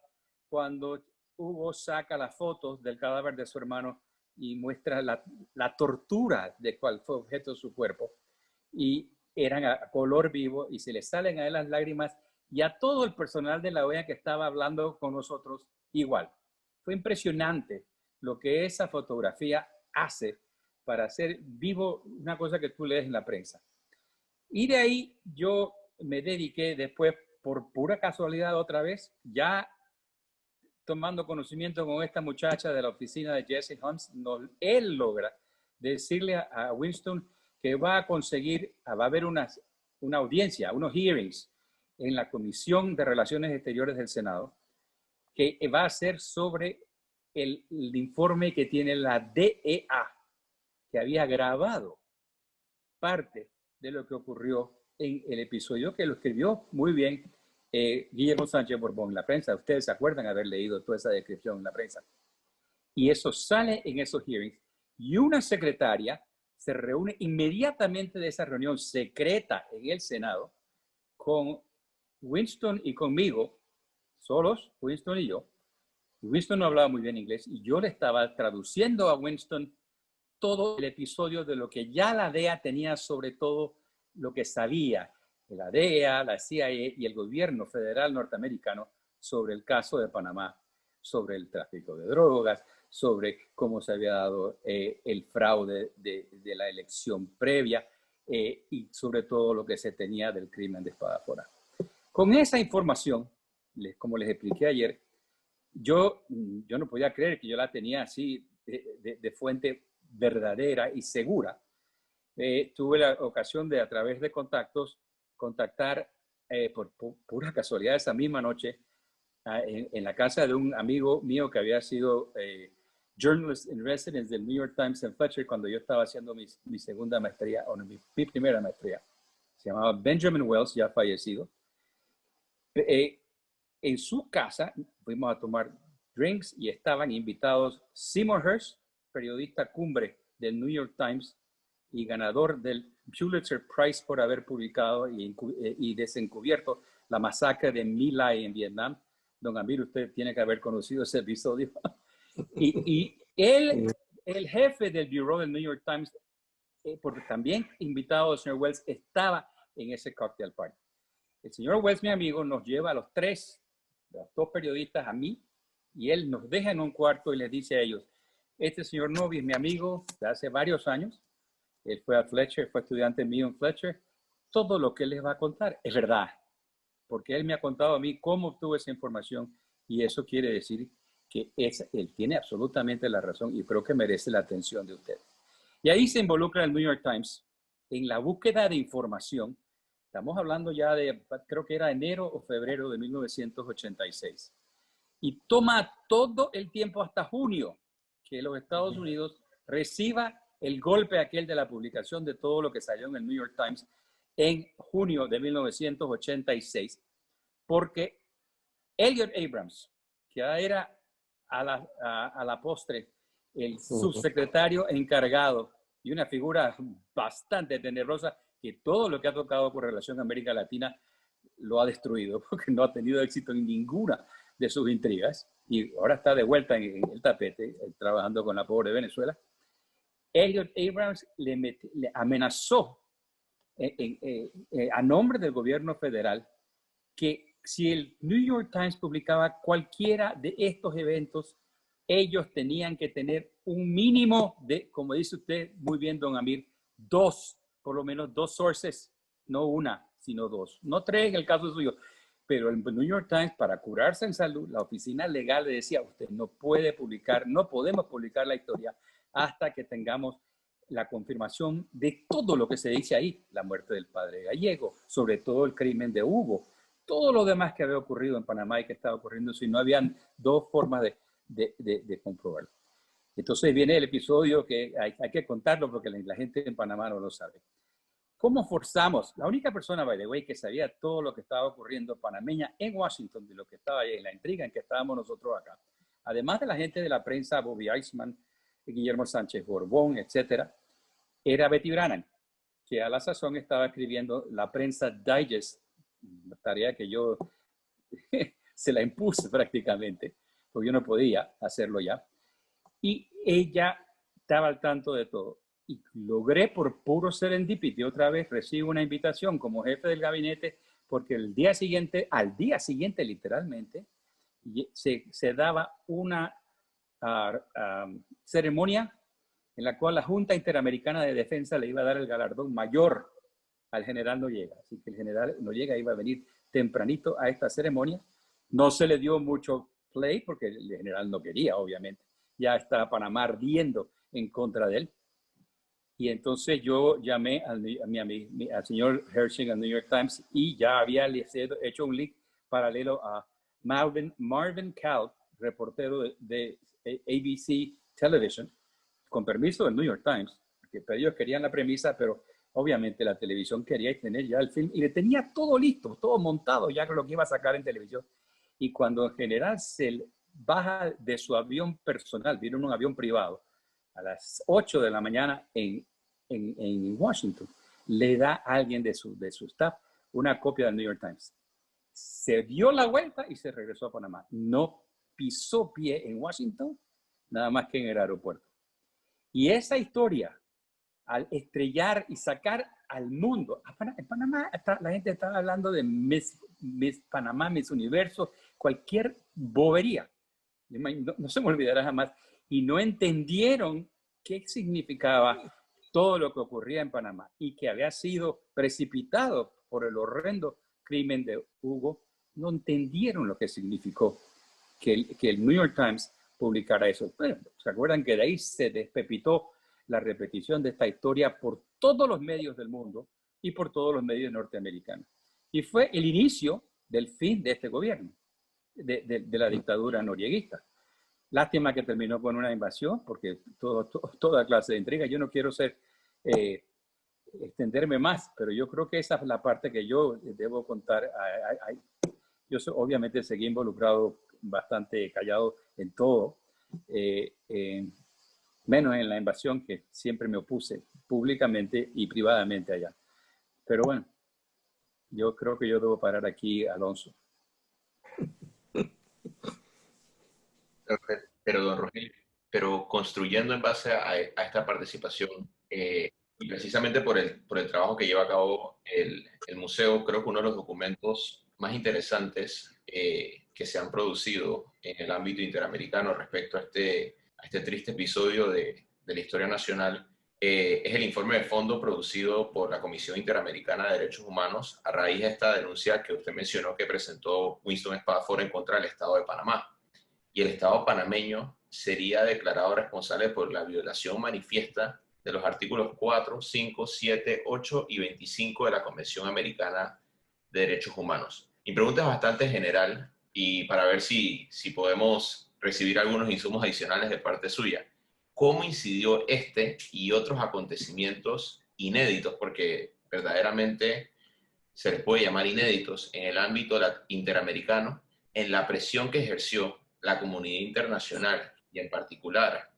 [SPEAKER 5] cuando Hugo saca las fotos del cadáver de su hermano y muestra la tortura de cuál fue objeto su cuerpo. Y eran a color vivo y se le salen a él las lágrimas y a todo el personal de la OEA que estaba hablando con nosotros igual. Fue impresionante lo que esa fotografía hace para hacer vivo una cosa que tú lees en la prensa. Y de ahí yo me dediqué después, por pura casualidad otra vez, ya tomando conocimiento con esta muchacha de la oficina de Jesse Hunt, él logra decirle a Winston que va a conseguir, va a haber una audiencia, unos hearings en la Comisión de Relaciones Exteriores del Senado, que va a ser sobre el informe que tiene la DEA, que había grabado parte de lo que ocurrió en el episodio, que lo escribió muy bien Guillermo Sánchez Borbón en la prensa. Ustedes se acuerdan haber leído toda esa descripción en la prensa. Y eso sale en esos hearings. Y una secretaria se reúne inmediatamente de esa reunión secreta en el Senado con Winston y conmigo, solos, Winston y yo. Winston no hablaba muy bien inglés y yo le estaba traduciendo a Winston todo el episodio de lo que ya la DEA tenía, sobre todo lo que sabía de la DEA, la CIA y el gobierno federal norteamericano sobre el caso de Panamá, sobre el tráfico de drogas, sobre cómo se había dado el fraude de la elección previa y sobre todo lo que se tenía del crimen de Espadafora. Con esa información, como les expliqué ayer, yo no podía creer que yo la tenía así de fuente verdadera y segura. Tuve la ocasión de, a través de contactos, contactar por pura casualidad esa misma noche en la casa de un amigo mío que había sido journalist in residence del New York Times en Fletcher cuando yo estaba haciendo mi segunda maestría, o mi primera maestría. Se llamaba Benjamin Wells, ya fallecido. En su casa fuimos a tomar drinks y estaban invitados Seymour Hersh, periodista cumbre del New York Times y ganador del Pulitzer Prize por haber publicado y desencubierto la masacre de My Lai en Vietnam. Don Amir, usted tiene que haber conocido ese episodio. y él, el jefe del Bureau del New York Times, porque también invitado al señor Wells, estaba en ese cocktail party. El señor Wells, mi amigo, nos lleva a los dos periodistas, a mí, y él nos deja en un cuarto y les dice a ellos, este señor Novi es mi amigo de hace varios años, él fue a Fletcher, fue estudiante mío en Fletcher, todo lo que él les va a contar es verdad, porque él me ha contado a mí cómo obtuvo esa información y eso quiere decir que él tiene absolutamente la razón y creo que merece la atención de ustedes. Y ahí se involucra el New York Times en la búsqueda de información. Estamos hablando ya de, creo que era enero o febrero de 1986. Y toma todo el tiempo hasta junio que los Estados Unidos reciba el golpe aquel de la publicación de todo lo que salió en el New York Times en junio de 1986, porque Elliot Abrams, que era a la postre el subsecretario encargado y una figura bastante tenebrosa, que todo lo que ha tocado con relación a América Latina lo ha destruido, porque no ha tenido éxito en ninguna de sus intrigas, y ahora está de vuelta en el tapete, trabajando con la pobre Venezuela. Elliot Abrams le amenazó a nombre del gobierno federal que si el New York Times publicaba cualquiera de estos eventos, ellos tenían que tener un mínimo de, como dice usted muy bien, don Amir, por lo menos dos sources, no una, sino dos, no tres en el caso suyo. Pero el New York Times, para curarse en salud, la oficina legal le decía, usted no puede publicar, no podemos publicar la historia hasta que tengamos la confirmación de todo lo que se dice ahí, la muerte del padre Gallego, sobre todo el crimen de Hugo, todo lo demás que había ocurrido en Panamá y que estaba ocurriendo, si no habían dos formas de comprobarlo. Entonces viene el episodio que hay que contarlo porque la gente en Panamá no lo sabe. ¿Cómo forzamos? La única persona, by the way, que sabía todo lo que estaba ocurriendo panameña en Washington, de lo que estaba ahí, en la intriga en que estábamos nosotros acá, además de la gente de la prensa, Bobby Eisman, Guillermo Sánchez Borbón, etcétera, era Betty Brannan, que a la sazón estaba escribiendo la prensa Digest, una tarea que yo se la impuse prácticamente, porque yo no podía hacerlo ya. Y ella estaba al tanto de todo. Y logré por puro serendipity, otra vez recibo una invitación como jefe del gabinete, porque al día siguiente literalmente, se daba una ceremonia en la cual la Junta Interamericana de Defensa le iba a dar el galardón mayor al general Noriega. Así que el general Noriega iba a venir tempranito a esta ceremonia. No se le dio mucho play porque el general no quería, obviamente. Ya estaba Panamá ardiendo en contra de él. Y entonces yo llamé al señor Hershing al New York Times y ya había hecho un link paralelo a Marvin Call, reportero de ABC Television, con permiso del New York Times, porque ellos querían la premisa, pero obviamente la televisión quería tener ya el film y le tenía todo listo, todo montado ya con lo que iba a sacar en televisión. Y cuando en general se baja de su avión personal, vino en un avión privado, a las 8 de la mañana en Washington, le da a alguien de su staff una copia del New York Times. Se dio la vuelta y se regresó a Panamá. No pisó pie en Washington, nada más que en el aeropuerto. Y esa historia, al estrellar y sacar al mundo, en Panamá la gente estaba hablando de Miss Panamá, Miss Universo, cualquier bobería. No se me olvidará jamás. Y no entendieron qué significaba todo lo que ocurría en Panamá y que había sido precipitado por el horrendo crimen de Hugo. No entendieron lo que significó que el New York Times publicara eso. Bueno, ¿se acuerdan que de ahí se despepitó la repetición de esta historia por todos los medios del mundo y por todos los medios norteamericanos? Y fue el inicio del fin de este gobierno, de la dictadura norieguista. Lástima que terminó con una invasión, porque toda clase de intriga. Yo no quiero extenderme más, pero yo creo que esa es la parte que yo debo contar. Yo obviamente seguí involucrado, bastante callado en todo, menos en la invasión, que siempre me opuse públicamente y privadamente allá. Pero bueno, yo creo que yo debo parar aquí, Alonso.
[SPEAKER 1] Pero don Rogelio, pero construyendo en base a esta participación, y precisamente por el trabajo que lleva a cabo el museo, creo que uno de los documentos más interesantes que se han producido en el ámbito interamericano respecto a este triste episodio de la historia nacional es el informe de fondo producido por la Comisión Interamericana de Derechos Humanos a raíz de esta denuncia que usted mencionó que presentó Winston Spadafore en contra del Estado de Panamá. Y el Estado panameño sería declarado responsable por la violación manifiesta de los artículos 4, 5, 7, 8 y 25 de la Convención Americana de Derechos Humanos. Mi pregunta es bastante general y para ver si podemos recibir algunos insumos adicionales de parte suya. ¿Cómo incidió este y otros acontecimientos inéditos, porque verdaderamente se les puede llamar inéditos, en el ámbito interamericano, en la presión que ejerció la comunidad internacional y en particular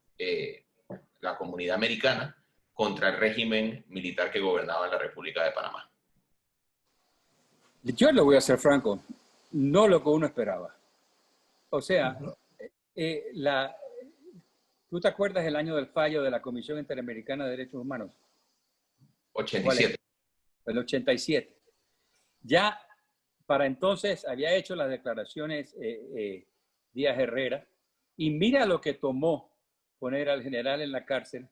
[SPEAKER 1] la comunidad americana contra el régimen militar que gobernaba la República de Panamá?
[SPEAKER 5] Yo le voy a ser franco, no lo que uno esperaba. O sea, ¿tú te acuerdas del año del fallo de la Comisión Interamericana de Derechos Humanos?
[SPEAKER 1] 87.
[SPEAKER 5] El 87. Ya para entonces había hecho las declaraciones Díaz Herrera, y mira lo que tomó poner al general en la cárcel,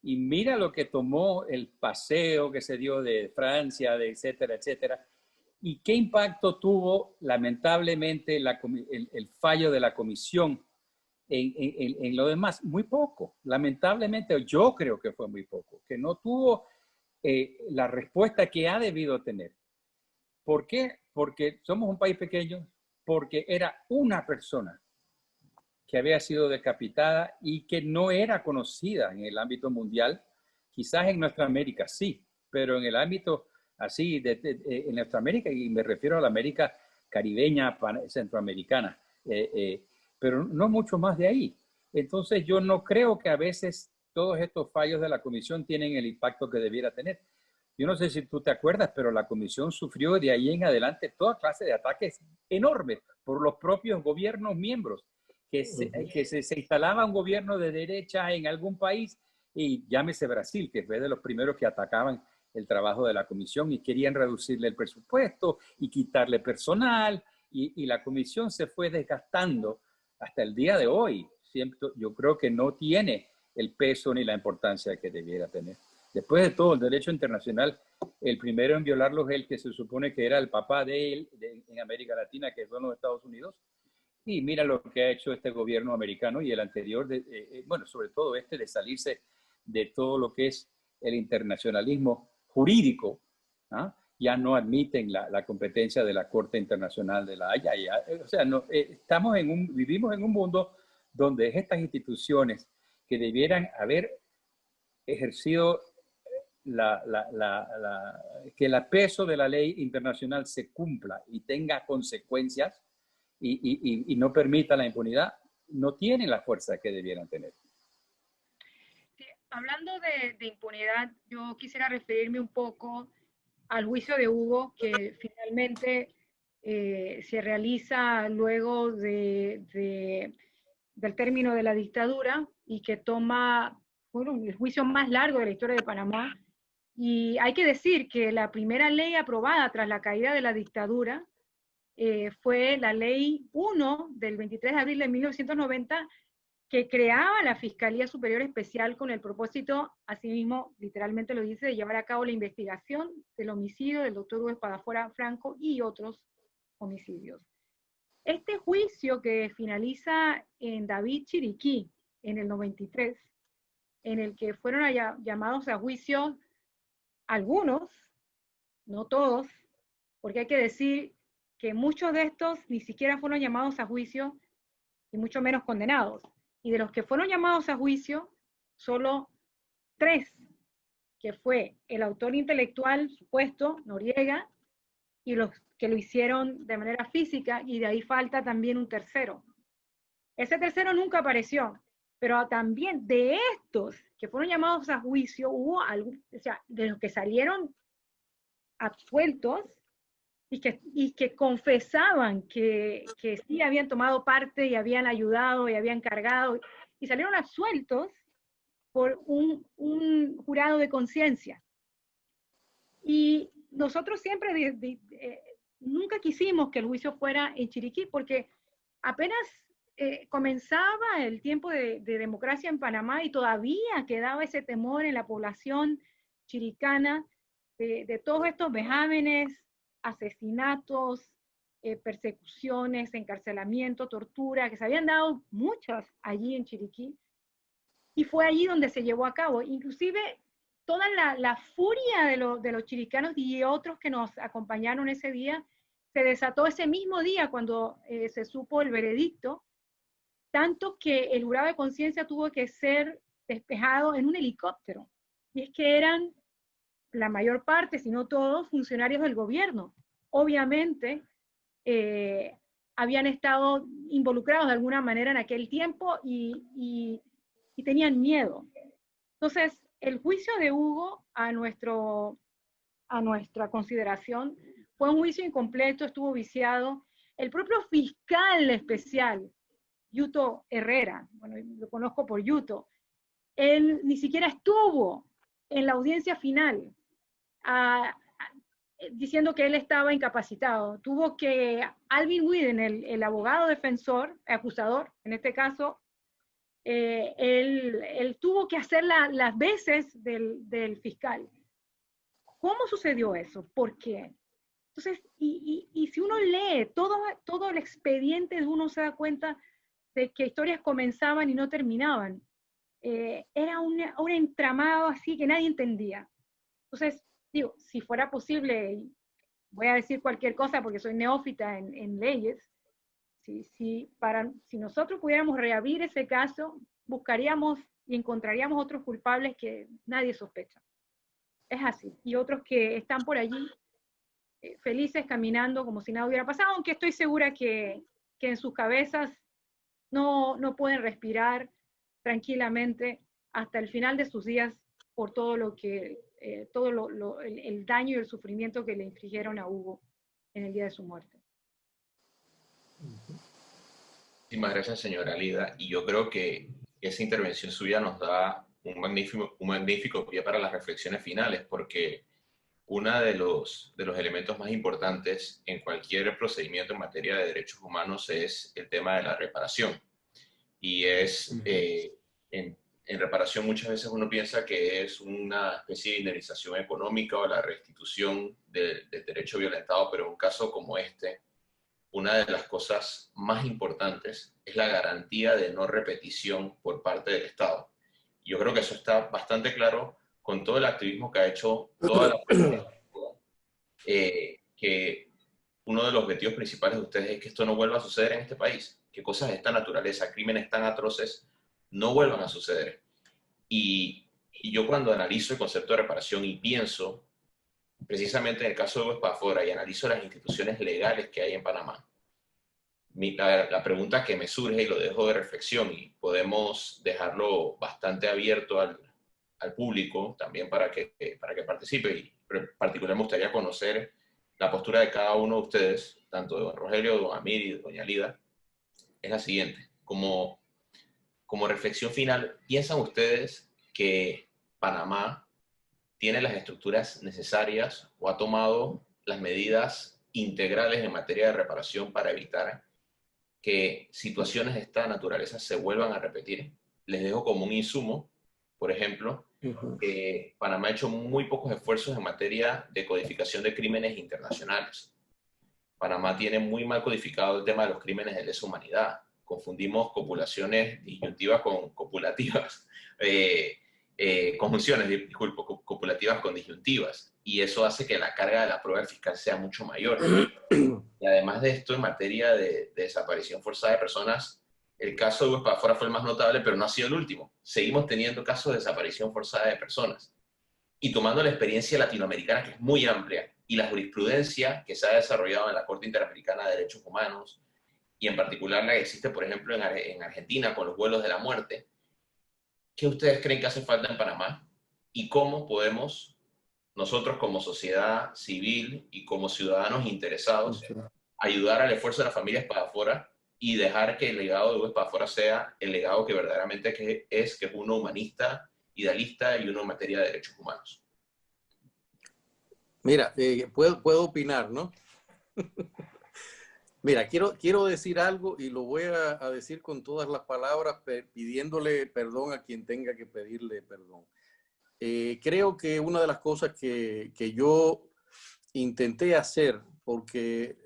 [SPEAKER 5] y mira lo que tomó el paseo que se dio de Francia, de etcétera, etcétera, y qué impacto tuvo lamentablemente el fallo de la comisión en lo demás. Muy poco, lamentablemente yo creo que fue muy poco, que no tuvo la respuesta que ha debido tener. ¿Por qué? Porque somos un país pequeño, porque era una persona que había sido decapitada y que no era conocida en el ámbito mundial. Quizás en nuestra América sí, pero en el ámbito así, en nuestra América, y me refiero a la América caribeña, centroamericana, pero no mucho más de ahí. Entonces yo no creo que a veces todos estos fallos de la comisión tienen el impacto que debiera tener. Yo no sé si tú te acuerdas, pero la comisión sufrió de ahí en adelante toda clase de ataques enormes por los propios gobiernos miembros, que se instalaba un gobierno de derecha en algún país, y llámese Brasil, que fue de los primeros que atacaban el trabajo de la comisión y querían reducirle el presupuesto y quitarle personal, y la comisión se fue desgastando hasta el día de hoy. Yo creo que no tiene el peso ni la importancia que debiera tener. Después de todo, el derecho internacional, el primero en violarlo es el que se supone que era el papá de él en América Latina, que son los Estados Unidos. Y mira lo que ha hecho este gobierno americano y el anterior, bueno, sobre todo de salirse de todo lo que es el internacionalismo jurídico. ¿Ah? Ya no admiten la competencia de la Corte Internacional de la Haya. O sea, no, vivimos en un mundo donde estas instituciones que debieran haber ejercido que el peso de la ley internacional se cumpla y tenga consecuencias y no permita la impunidad, no tienen la fuerza que debieran tener.
[SPEAKER 3] Sí, hablando de impunidad, yo quisiera referirme un poco al juicio de Hugo, que finalmente se realiza luego del término de la dictadura y que toma el juicio más largo de la historia de Panamá. Y hay que decir que la primera ley aprobada tras la caída de la dictadura fue la Ley 1 del 23 de abril de 1990, que creaba la Fiscalía Superior Especial con el propósito, asimismo, literalmente lo dice, de llevar a cabo la investigación del homicidio del doctor Hugo Espadafora Franco y otros homicidios. Este juicio que finaliza en David Chiriquí en el 93, en el que fueron llamados a juicio algunos, no todos, porque hay que decir que muchos de estos ni siquiera fueron llamados a juicio y mucho menos condenados. Y de los que fueron llamados a juicio, solo 3, que fue el autor intelectual supuesto, Noriega, y los que lo hicieron de manera física, y de ahí falta también un tercero. Ese tercero nunca apareció, pero también de estos que fueron llamados a juicio, hubo algún, o sea, de los que salieron absueltos y que confesaban que sí habían tomado parte y habían ayudado y habían cargado, y salieron absueltos por un jurado de conciencia. Y nosotros siempre nunca quisimos que el juicio fuera en Chiriquí, porque apenas comenzaba el tiempo de democracia en Panamá y todavía quedaba ese temor en la población chiricana de todos estos vejámenes, asesinatos, persecuciones, encarcelamiento, tortura, que se habían dado muchas allí en Chiriquí. y fue allí donde se llevó a cabo. Inclusive toda la furia de los chiricanos y otros que nos acompañaron ese día se desató ese mismo día cuando se supo el veredicto, tanto que el jurado de conciencia tuvo que ser despejado en un helicóptero. Y es que eran la mayor parte, si no todos, funcionarios del gobierno. Obviamente, habían estado involucrados de alguna manera en aquel tiempo y tenían miedo. Entonces, el juicio de Hugo a nuestra consideración fue un juicio incompleto, estuvo viciado. El propio fiscal especial, Yuto Herrera, bueno, lo conozco por Yuto, él ni siquiera estuvo en la audiencia final diciendo que él estaba incapacitado. Tuvo que Alvin Widen, el abogado defensor, acusador, en este caso, él tuvo que hacer las veces del fiscal. ¿Cómo sucedió eso? ¿Por qué? Entonces, y si uno lee todo el expediente de uno, se da cuenta de que historias comenzaban y no terminaban. Era un entramado así que nadie entendía. Entonces, digo, si fuera posible, voy a decir cualquier cosa porque soy neófita en leyes, si nosotros pudiéramos reabrir ese caso, buscaríamos y encontraríamos otros culpables que nadie sospecha. Es así. Y otros que están por allí felices caminando como si nada hubiera pasado, aunque estoy segura que en sus cabezas no pueden respirar tranquilamente hasta el final de sus días por todo lo que el daño y el sufrimiento que le infligieron a Hugo en el día de su muerte.
[SPEAKER 1] Muchísimas gracias, señora Lida. Y yo creo que esa intervención suya nos da un magnífico pie para las reflexiones finales, porque uno de los elementos más importantes en cualquier procedimiento en materia de derechos humanos es el tema de la reparación. Y en reparación muchas veces uno piensa que es una especie de indemnización económica o la restitución del derecho violentado, pero en un caso como este, una de las cosas más importantes es la garantía de no repetición por parte del Estado. Yo creo que eso está bastante claro con todo el activismo que ha hecho toda la comunidad, que uno de los objetivos principales de ustedes es que esto no vuelva a suceder en este país, que cosas de esta naturaleza, crímenes tan atroces, no vuelvan a suceder. Y yo cuando analizo el concepto de reparación y pienso precisamente en el caso de Hugo Espafora y analizo las instituciones legales que hay en Panamá, la pregunta que me surge y lo dejo de reflexión y podemos dejarlo bastante abierto al público también para que participe, y en particular me gustaría conocer la postura de cada uno de ustedes, tanto de don Rogelio, don Amir y de doña Lida, es la siguiente. Como reflexión final, ¿piensan ustedes que Panamá tiene las estructuras necesarias o ha tomado las medidas integrales en materia de reparación para evitar que situaciones de esta naturaleza se vuelvan a repetir? Les dejo como un insumo, por ejemplo, que Panamá ha hecho muy pocos esfuerzos en materia de codificación de crímenes internacionales. Panamá tiene muy mal codificado el tema de los crímenes de lesa humanidad. Confundimos copulaciones disyuntivas con copulativas, conjunciones, disculpo, copulativas con disyuntivas. Y eso hace que la carga de la prueba del fiscal sea mucho mayor. Y además de esto, en materia de desaparición forzada de personas, el caso de Hugo Espafora fue el más notable, pero no ha sido el último. Seguimos teniendo casos de desaparición forzada de personas. Y tomando la experiencia latinoamericana, que es muy amplia, y la jurisprudencia que se ha desarrollado en la Corte Interamericana de Derechos Humanos, y en particular la que existe, por ejemplo, en Argentina con los vuelos de la muerte, ¿qué ustedes creen que hace falta en Panamá? ¿Y cómo podemos nosotros como sociedad civil y como ciudadanos interesados ayudar al esfuerzo de la familia Espafora y dejar que el legado de Hugo Espafora sea el legado que verdaderamente es uno humanista, idealista y uno en materia de derechos humanos?
[SPEAKER 2] Mira, puedo opinar, ¿no? Mira, quiero decir algo y lo voy a decir con todas las palabras, pidiéndole perdón a quien tenga que pedirle perdón. Creo que una de las cosas que yo intenté hacer, porque,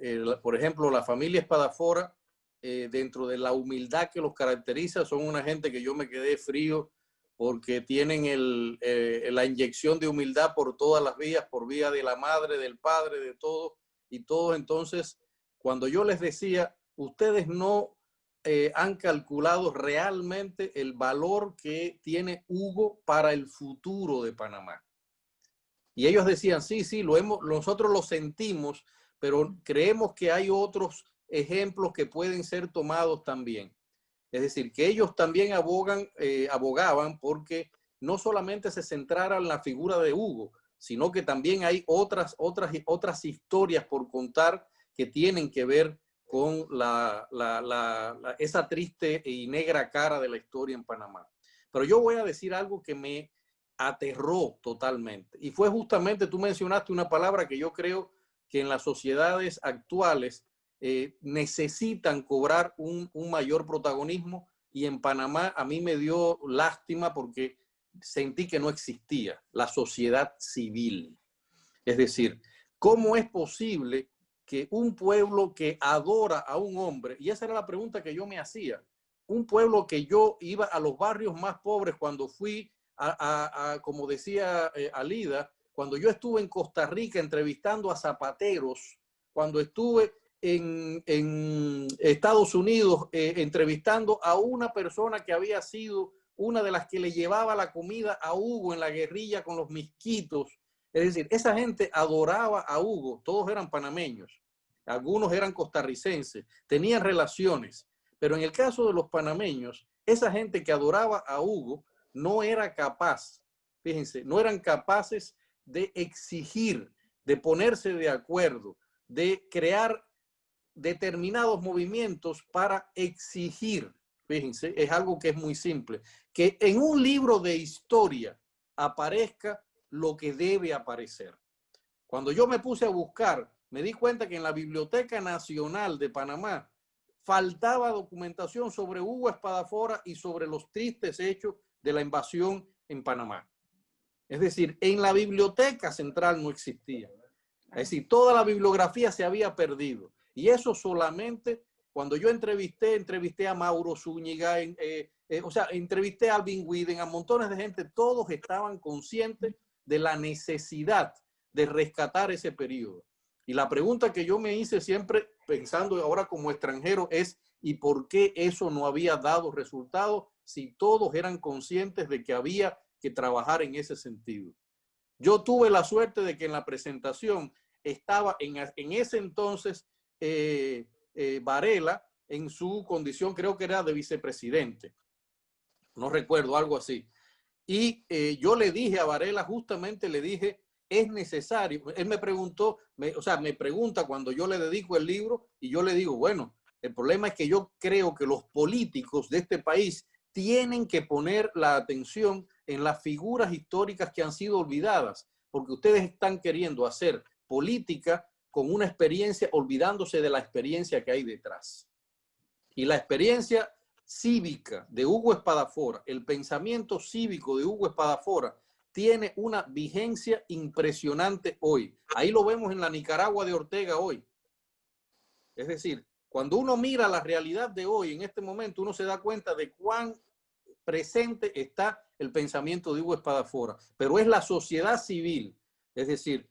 [SPEAKER 2] por ejemplo, la familia Espafora, dentro de la humildad que los caracteriza, son una gente que yo me quedé frío porque tienen la inyección de humildad por todas las vías, por vía de la madre, del padre, de todo, y todo. Entonces, cuando yo les decía, ustedes no han calculado realmente el valor que tiene Hugo para el futuro de Panamá. Y ellos decían, sí, nosotros lo sentimos, pero creemos que hay otros ejemplos que pueden ser tomados también. Es decir, que ellos también abogaban porque no solamente se centrara en la figura de Hugo, sino que también hay otras historias por contar que tienen que ver con esa triste y negra cara de la historia en Panamá. Pero yo voy a decir algo que me aterró totalmente. Y fue justamente, tú mencionaste una palabra que yo creo que en las sociedades actuales necesitan cobrar un mayor protagonismo, y en Panamá a mí me dio lástima porque sentí que no existía la sociedad civil. Es decir, ¿cómo es posible que un pueblo que adora a un hombre, y esa era la pregunta que yo me hacía, un pueblo que yo iba a los barrios más pobres cuando fui como decía Alida, cuando yo estuve en Costa Rica entrevistando a zapateros, cuando estuve en Estados Unidos entrevistando a una persona que había sido una de las que le llevaba la comida a Hugo en la guerrilla con los misquitos. Es decir, esa gente adoraba a Hugo, todos eran panameños, algunos eran costarricenses, tenían relaciones, pero en el caso de los panameños, esa gente que adoraba a Hugo no era capaz, fíjense, no eran capaces de exigir, de ponerse de acuerdo, de crear determinados movimientos para exigir. Fíjense, es algo que es muy simple, que en un libro de historia aparezca lo que debe aparecer. Cuando yo me puse a buscar, me di cuenta que en la Biblioteca Nacional de Panamá faltaba documentación sobre Hugo Espadafora y sobre los tristes hechos de la invasión en Panamá. Es decir, en la Biblioteca Central no existía. Es decir, toda la bibliografía se había perdido. Y eso solamente cuando yo entrevisté a Mauro Zúñiga, entrevisté a Alvin Widen, a montones de gente, todos estaban conscientes de la necesidad de rescatar ese periodo. Y la pregunta que yo me hice siempre, pensando ahora como extranjero, es ¿y por qué eso no había dado resultado si todos eran conscientes de que había que trabajar en ese sentido? Yo tuve la suerte de que en la presentación estaba en ese entonces Varela en su condición, creo que era de vicepresidente, no recuerdo, algo así. Y yo le dije a Varela, justamente le dije, es necesario, él me preguntó, me pregunta cuando yo le dedico el libro y yo le digo, bueno, el problema es que yo creo que los políticos de este país tienen que poner la atención en las figuras históricas que han sido olvidadas, porque ustedes están queriendo hacer política con una experiencia, olvidándose de la experiencia que hay detrás. Y la experiencia cívica de Hugo Espadafora, el pensamiento cívico de Hugo Espadafora, tiene una vigencia impresionante hoy. Ahí lo vemos en la Nicaragua de Ortega hoy. Es decir, cuando uno mira la realidad de hoy, en este momento, uno se da cuenta de cuán presente está el pensamiento de Hugo Espadafora. Pero es la sociedad civil, es decir,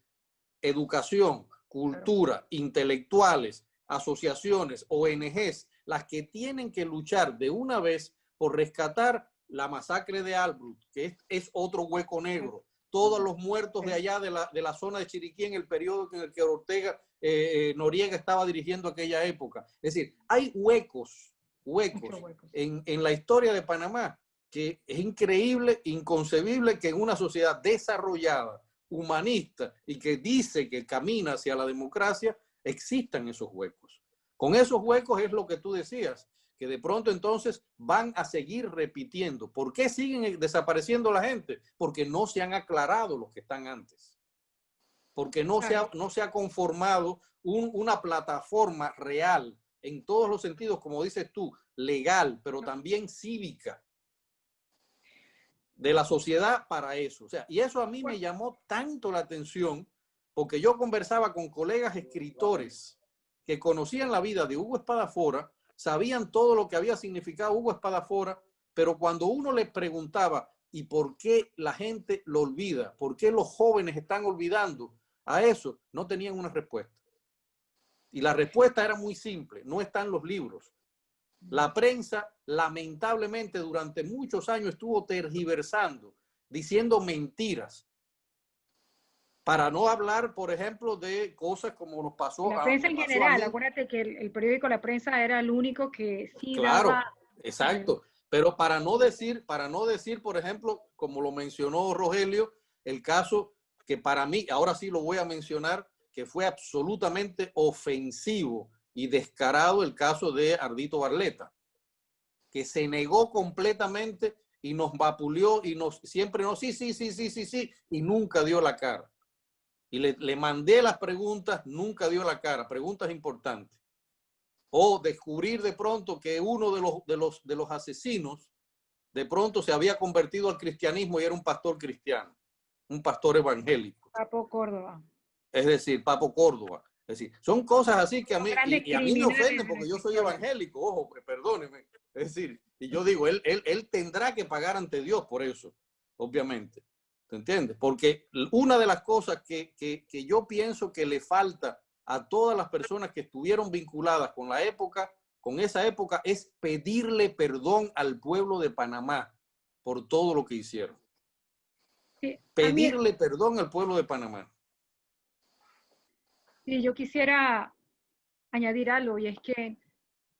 [SPEAKER 2] educación, cultura, intelectuales, asociaciones, ONGs, las que tienen que luchar de una vez por rescatar la masacre de Albrook, que es otro hueco negro. Todos los muertos de allá de la zona de Chiriquí en el periodo en el que Ortega Noriega estaba dirigiendo aquella época. Es decir, hay huecos en la historia de Panamá que es increíble, inconcebible que en una sociedad desarrollada, humanista y que dice que camina hacia la democracia, existan esos huecos. Con esos huecos es lo que tú decías, que de pronto entonces van a seguir repitiendo. ¿Por qué siguen desapareciendo la gente? Porque no se han aclarado los que están antes. Porque no se ha conformado una plataforma real en todos los sentidos, como dices tú, legal, pero también cívica, de la sociedad para eso. O sea, y eso a mí me llamó tanto la atención porque yo conversaba con colegas escritores que conocían la vida de Hugo Espadafora, sabían todo lo que había significado Hugo Espadafora, pero cuando uno les preguntaba y por qué la gente lo olvida, por qué los jóvenes están olvidando a eso, no tenían una respuesta. Y la respuesta era muy simple, no está en los libros. La prensa, lamentablemente, durante muchos años estuvo tergiversando, diciendo mentiras, para no hablar, por ejemplo, de cosas como nos pasó
[SPEAKER 3] La prensa en general,
[SPEAKER 2] a mí.
[SPEAKER 3] acuérdate que el periódico La Prensa era el único que sí
[SPEAKER 2] Claro,
[SPEAKER 3] daba...
[SPEAKER 2] exacto. Pero para no decir, por ejemplo, como lo mencionó Rogelio, el caso que para mí, ahora sí lo voy a mencionar, que fue absolutamente ofensivo y descarado, el caso de Ardito Barleta, que se negó completamente y nos vapuleó y siempre sí, y nunca dio la cara. Y le mandé las preguntas, nunca dio la cara, preguntas importantes. O descubrir de pronto que uno de los asesinos de pronto se había convertido al cristianismo y era un pastor cristiano, un pastor evangélico.
[SPEAKER 3] Papo Córdoba.
[SPEAKER 2] Es decir, Papo Córdoba. Es decir, son cosas así que a mí, y a mí me ofenden porque yo soy evangélico, ojo, perdóneme. Es decir, y yo digo, él tendrá que pagar ante Dios por eso, obviamente. ¿Te entiendes? Porque una de las cosas que yo pienso que le falta a todas las personas que estuvieron vinculadas con la época, con esa época, es pedirle perdón al pueblo de Panamá por todo lo que hicieron.
[SPEAKER 3] Sí,
[SPEAKER 2] pedirle perdón al pueblo de Panamá.
[SPEAKER 3] Sí, yo quisiera añadir algo, y es que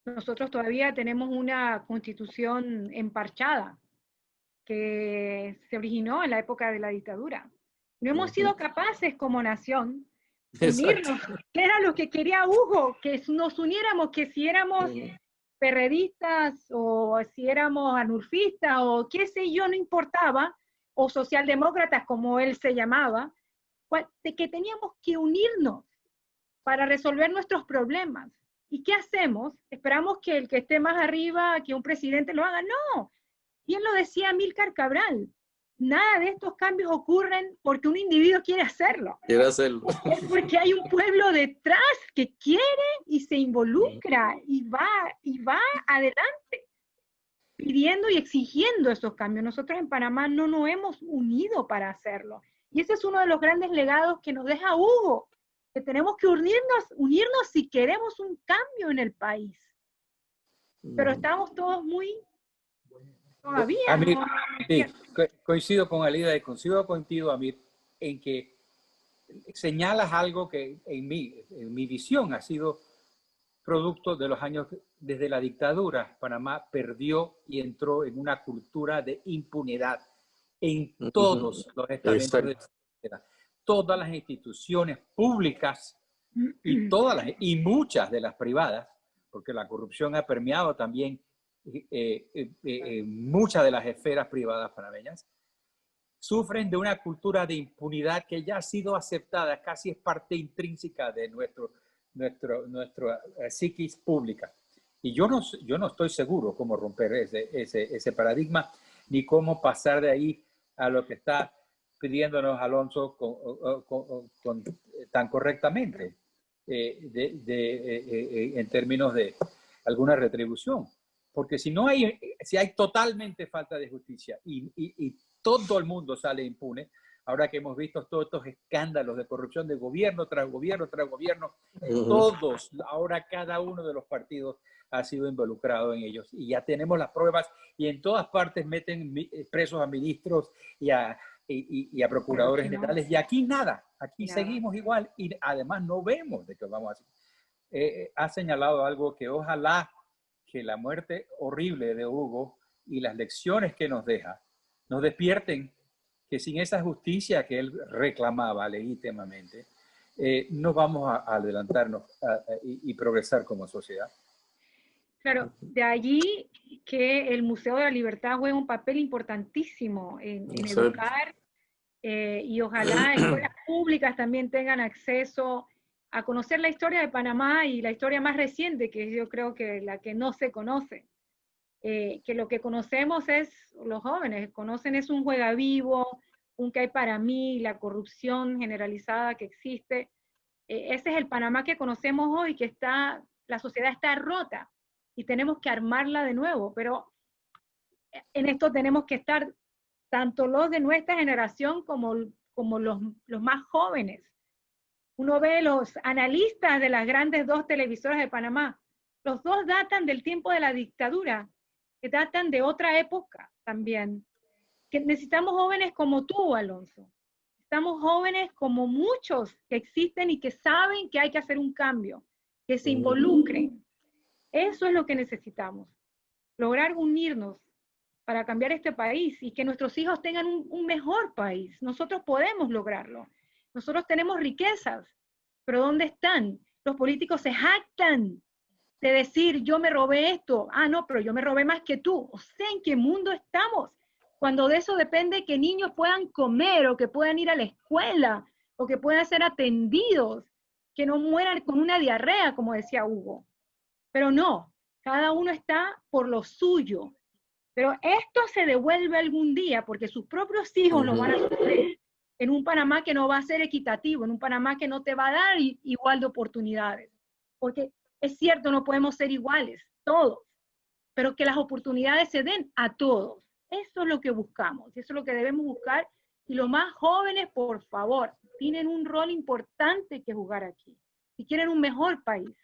[SPEAKER 3] nosotros todavía tenemos una constitución emparchada que se originó en la época de la dictadura. No hemos sido capaces como nación de unirnos. ¿Qué era lo que quería Hugo? Que nos uniéramos, que si éramos perredistas o si éramos anulfistas o qué sé yo, no importaba, o socialdemócratas como él se llamaba, de que teníamos que unirnos para resolver nuestros problemas. ¿Y qué hacemos? ¿Esperamos que el que esté más arriba, que un presidente lo haga? No. Y él lo decía Amílcar Cabral. Nada de estos cambios ocurren porque un individuo quiere hacerlo.
[SPEAKER 2] Quiere hacerlo.
[SPEAKER 3] Es porque hay un pueblo detrás que quiere y se involucra y va adelante pidiendo y exigiendo esos cambios. Nosotros en Panamá no nos hemos unido para hacerlo. Y ese es uno de los grandes legados que nos deja Hugo, que tenemos que unirnos si queremos un cambio en el país. Pero estamos todos muy... Todavía.
[SPEAKER 5] Amir, sí, coincido con Alida y coincido contigo, Amir, en que señalas algo que en mi visión ha sido producto de los años desde la dictadura. Panamá perdió y entró en una cultura de impunidad en todos los estamentos de la sociedad. Todas las instituciones públicas y muchas de las privadas, porque la corrupción ha permeado también muchas de las esferas privadas panameñas, sufren de una cultura de impunidad que ya ha sido aceptada, casi es parte intrínseca de nuestra psiquis pública. Y yo no estoy seguro cómo romper ese paradigma, ni cómo pasar de ahí a lo que está pidiéndonos Alonso tan correctamente, en términos de alguna retribución. Porque si hay totalmente falta de justicia y todo el mundo sale impune, ahora que hemos visto todos estos escándalos de corrupción de gobierno tras gobierno tras gobierno, todos, ahora cada uno de los partidos ha sido involucrado en ellos. Y ya tenemos las pruebas y en todas partes meten presos a ministros y a procuradores generales. Y aquí nada, aquí seguimos igual y además no vemos de qué vamos a hacer. Ha señalado algo que ojalá que la muerte horrible de Hugo y las lecciones que nos deja nos despierten que sin esa justicia que él reclamaba legítimamente, no vamos a adelantarnos y progresar como sociedad.
[SPEAKER 3] Claro, de allí que el Museo de la Libertad juega un papel importantísimo en educar y ojalá escuelas públicas también tengan acceso a conocer la historia de Panamá y la historia más reciente, que yo creo que la que no se conoce. Que lo que conocemos los jóvenes conocen es un juega vivo, un que hay para mí, la corrupción generalizada que existe. Ese es el Panamá que conocemos hoy, que la sociedad está rota y tenemos que armarla de nuevo, pero en esto tenemos que estar tanto los de nuestra generación como los más jóvenes. Uno ve los analistas de las grandes dos televisoras de Panamá. Los dos datan del tiempo de la dictadura, que datan de otra época también. Que necesitamos jóvenes como tú, Alonso. Estamos jóvenes como muchos que existen y que saben que hay que hacer un cambio, que se involucren. Eso es lo que necesitamos. Lograr unirnos para cambiar este país y que nuestros hijos tengan un mejor país. Nosotros podemos lograrlo. Nosotros tenemos riquezas, pero ¿dónde están? Los políticos se jactan de decir, yo me robé esto. Ah, no, pero yo me robé más que tú. O sea, ¿en qué mundo estamos? Cuando de eso depende que niños puedan comer o que puedan ir a la escuela o que puedan ser atendidos, que no mueran con una diarrea, como decía Hugo. Pero no, cada uno está por lo suyo. Pero esto se devuelve algún día porque sus propios hijos lo van a sufrir en un Panamá que no va a ser equitativo, en un Panamá que no te va a dar igual de oportunidades. Porque es cierto, no podemos ser iguales, todos, pero que las oportunidades se den a todos. Eso es lo que buscamos, eso es lo que debemos buscar. Y los más jóvenes, por favor, tienen un rol importante que jugar aquí. Si quieren un mejor país,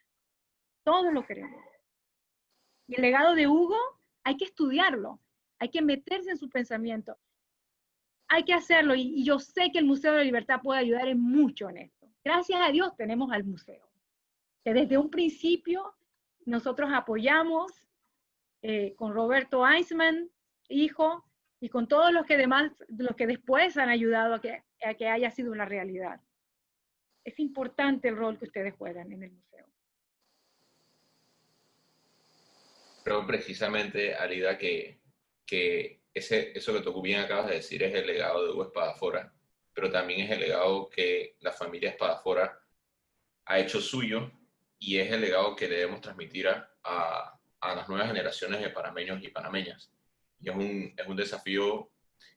[SPEAKER 3] todos lo queremos. Y el legado de Hugo hay que estudiarlo, hay que meterse en su pensamiento, hay que hacerlo. Y yo sé que el Museo de la Libertad puede ayudar en mucho en esto. Gracias a Dios tenemos al museo, que desde un principio nosotros apoyamos con Roberto Eisman, hijo, y con todos los que después han ayudado a que haya sido una realidad. Es importante el rol que ustedes juegan en el museo.
[SPEAKER 1] Creo precisamente, Alida, que eso que tú bien acabas de decir es el legado de Hugo Espadafora, pero también es el legado que la familia Espadafora ha hecho suyo y es el legado que debemos transmitir a las nuevas generaciones de panameños y panameñas. Y es un desafío,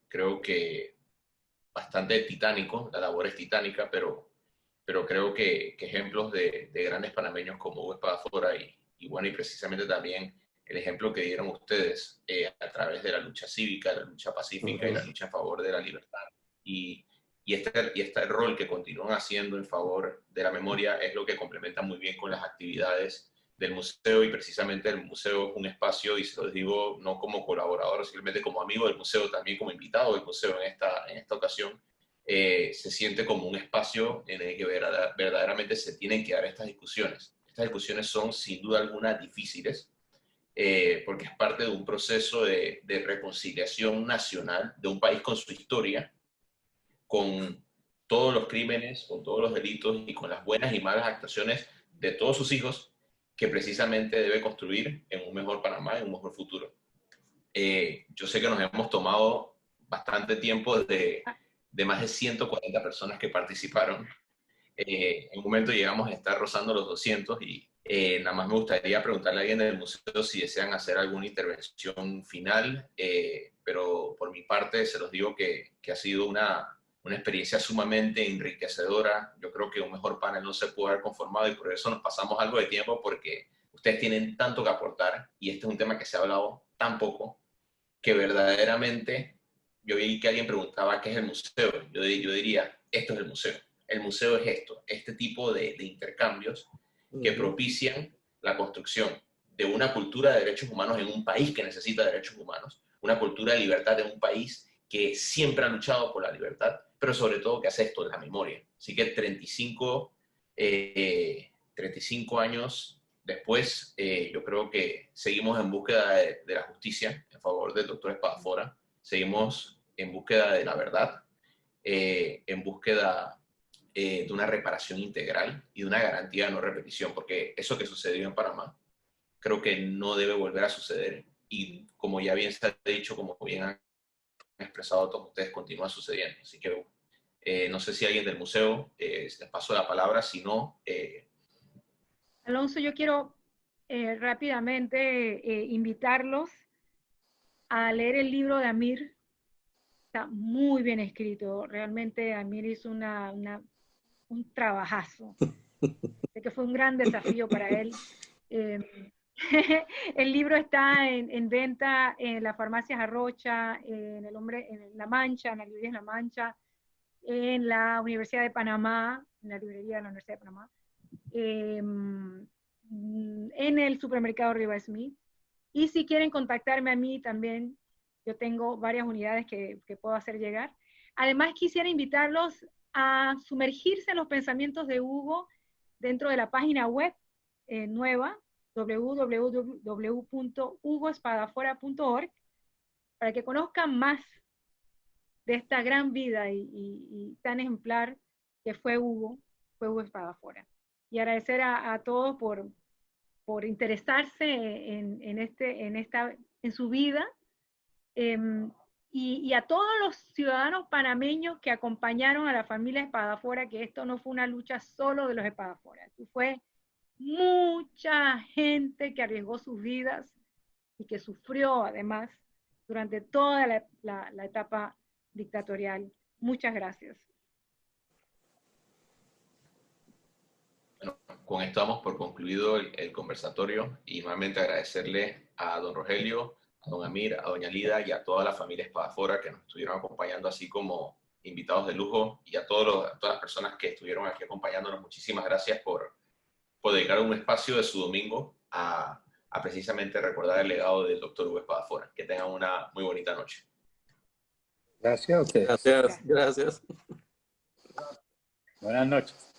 [SPEAKER 1] creo que bastante titánico, la labor es titánica, pero creo que ejemplos de grandes panameños como Hugo Espadafora y bueno, y precisamente también el ejemplo que dieron ustedes a través de la lucha cívica, la lucha pacífica y la lucha a favor de la libertad. Y este rol que continúan haciendo en favor de la memoria es lo que complementa muy bien con las actividades del museo, y precisamente el museo es un espacio, y se lo digo no como colaborador, simplemente como amigo del museo, también como invitado del museo en esta ocasión, se siente como un espacio en el que verdaderamente se tienen que dar estas discusiones. Estas discusiones son sin duda alguna difíciles, porque es parte de un proceso de reconciliación nacional de un país con su historia, con todos los crímenes, con todos los delitos y con las buenas y malas actuaciones de todos sus hijos, que precisamente debe construir en un mejor Panamá, en un mejor futuro. Yo sé que nos hemos tomado bastante tiempo de más de 140 personas que participaron. En un momento llegamos a estar rozando los 200 y nada más me gustaría preguntarle a alguien del museo si desean hacer alguna intervención final, pero por mi parte se los digo que ha sido una experiencia sumamente enriquecedora. Yo creo que un mejor panel no se puede haber conformado y por eso nos pasamos algo de tiempo, porque ustedes tienen tanto que aportar y este es un tema que se ha hablado tan poco que verdaderamente yo vi que alguien preguntaba qué es el museo. Yo diría, esto es el museo. El museo es esto, este tipo de intercambios que propician la construcción de una cultura de derechos humanos en un país que necesita derechos humanos, una cultura de libertad en un país que siempre ha luchado por la libertad, pero sobre todo que hace esto, la memoria. Así que 35 años después, yo creo que seguimos en búsqueda de la justicia en favor del doctor Espadafora, seguimos en búsqueda de la verdad, en búsqueda de una reparación integral y de una garantía de no repetición, porque eso que sucedió en Panamá creo que no debe volver a suceder, y como ya bien se ha dicho, como bien han expresado todos ustedes, continúa sucediendo. Así que no sé si alguien del museo les pasó la palabra, si no...
[SPEAKER 3] Alonso, yo quiero rápidamente invitarlos a leer el libro de Amir. Está muy bien escrito. Realmente Amir hizo un trabajazo. Sé que fue un gran desafío para él. El libro está en venta en las farmacias Arrocha, en La Mancha, en la librería La Mancha, en la Universidad de Panamá, en la librería de la Universidad de Panamá, en el supermercado Riva Smith. Y si quieren contactarme a mí también, yo tengo varias unidades que puedo hacer llegar. Además, quisiera invitarlos a sumergirse en los pensamientos de Hugo dentro de la página web nueva, www.hugoespadafora.org, para que conozcan más de esta gran vida y tan ejemplar que fue Hugo Espadafora. Y agradecer a todos por interesarse en su vida, y a todos los ciudadanos panameños que acompañaron a la familia Espadafora, que esto no fue una lucha solo de los Espadafora, esto fue mucha gente que arriesgó sus vidas y que sufrió además durante toda la etapa dictatorial. Muchas gracias.
[SPEAKER 1] Bueno, con esto damos por concluido el conversatorio y nuevamente agradecerle a don Rogelio, a don Amir, a doña Lida y a toda la familia Espadafora que nos estuvieron acompañando, así como invitados de lujo, y a todas las personas que estuvieron aquí acompañándonos. Muchísimas gracias por dedicar un espacio de su domingo a precisamente recordar el legado del doctor Hugo Espadafora. Que tengan una muy bonita noche.
[SPEAKER 5] Gracias a ustedes.
[SPEAKER 2] Gracias, gracias.
[SPEAKER 5] Buenas noches.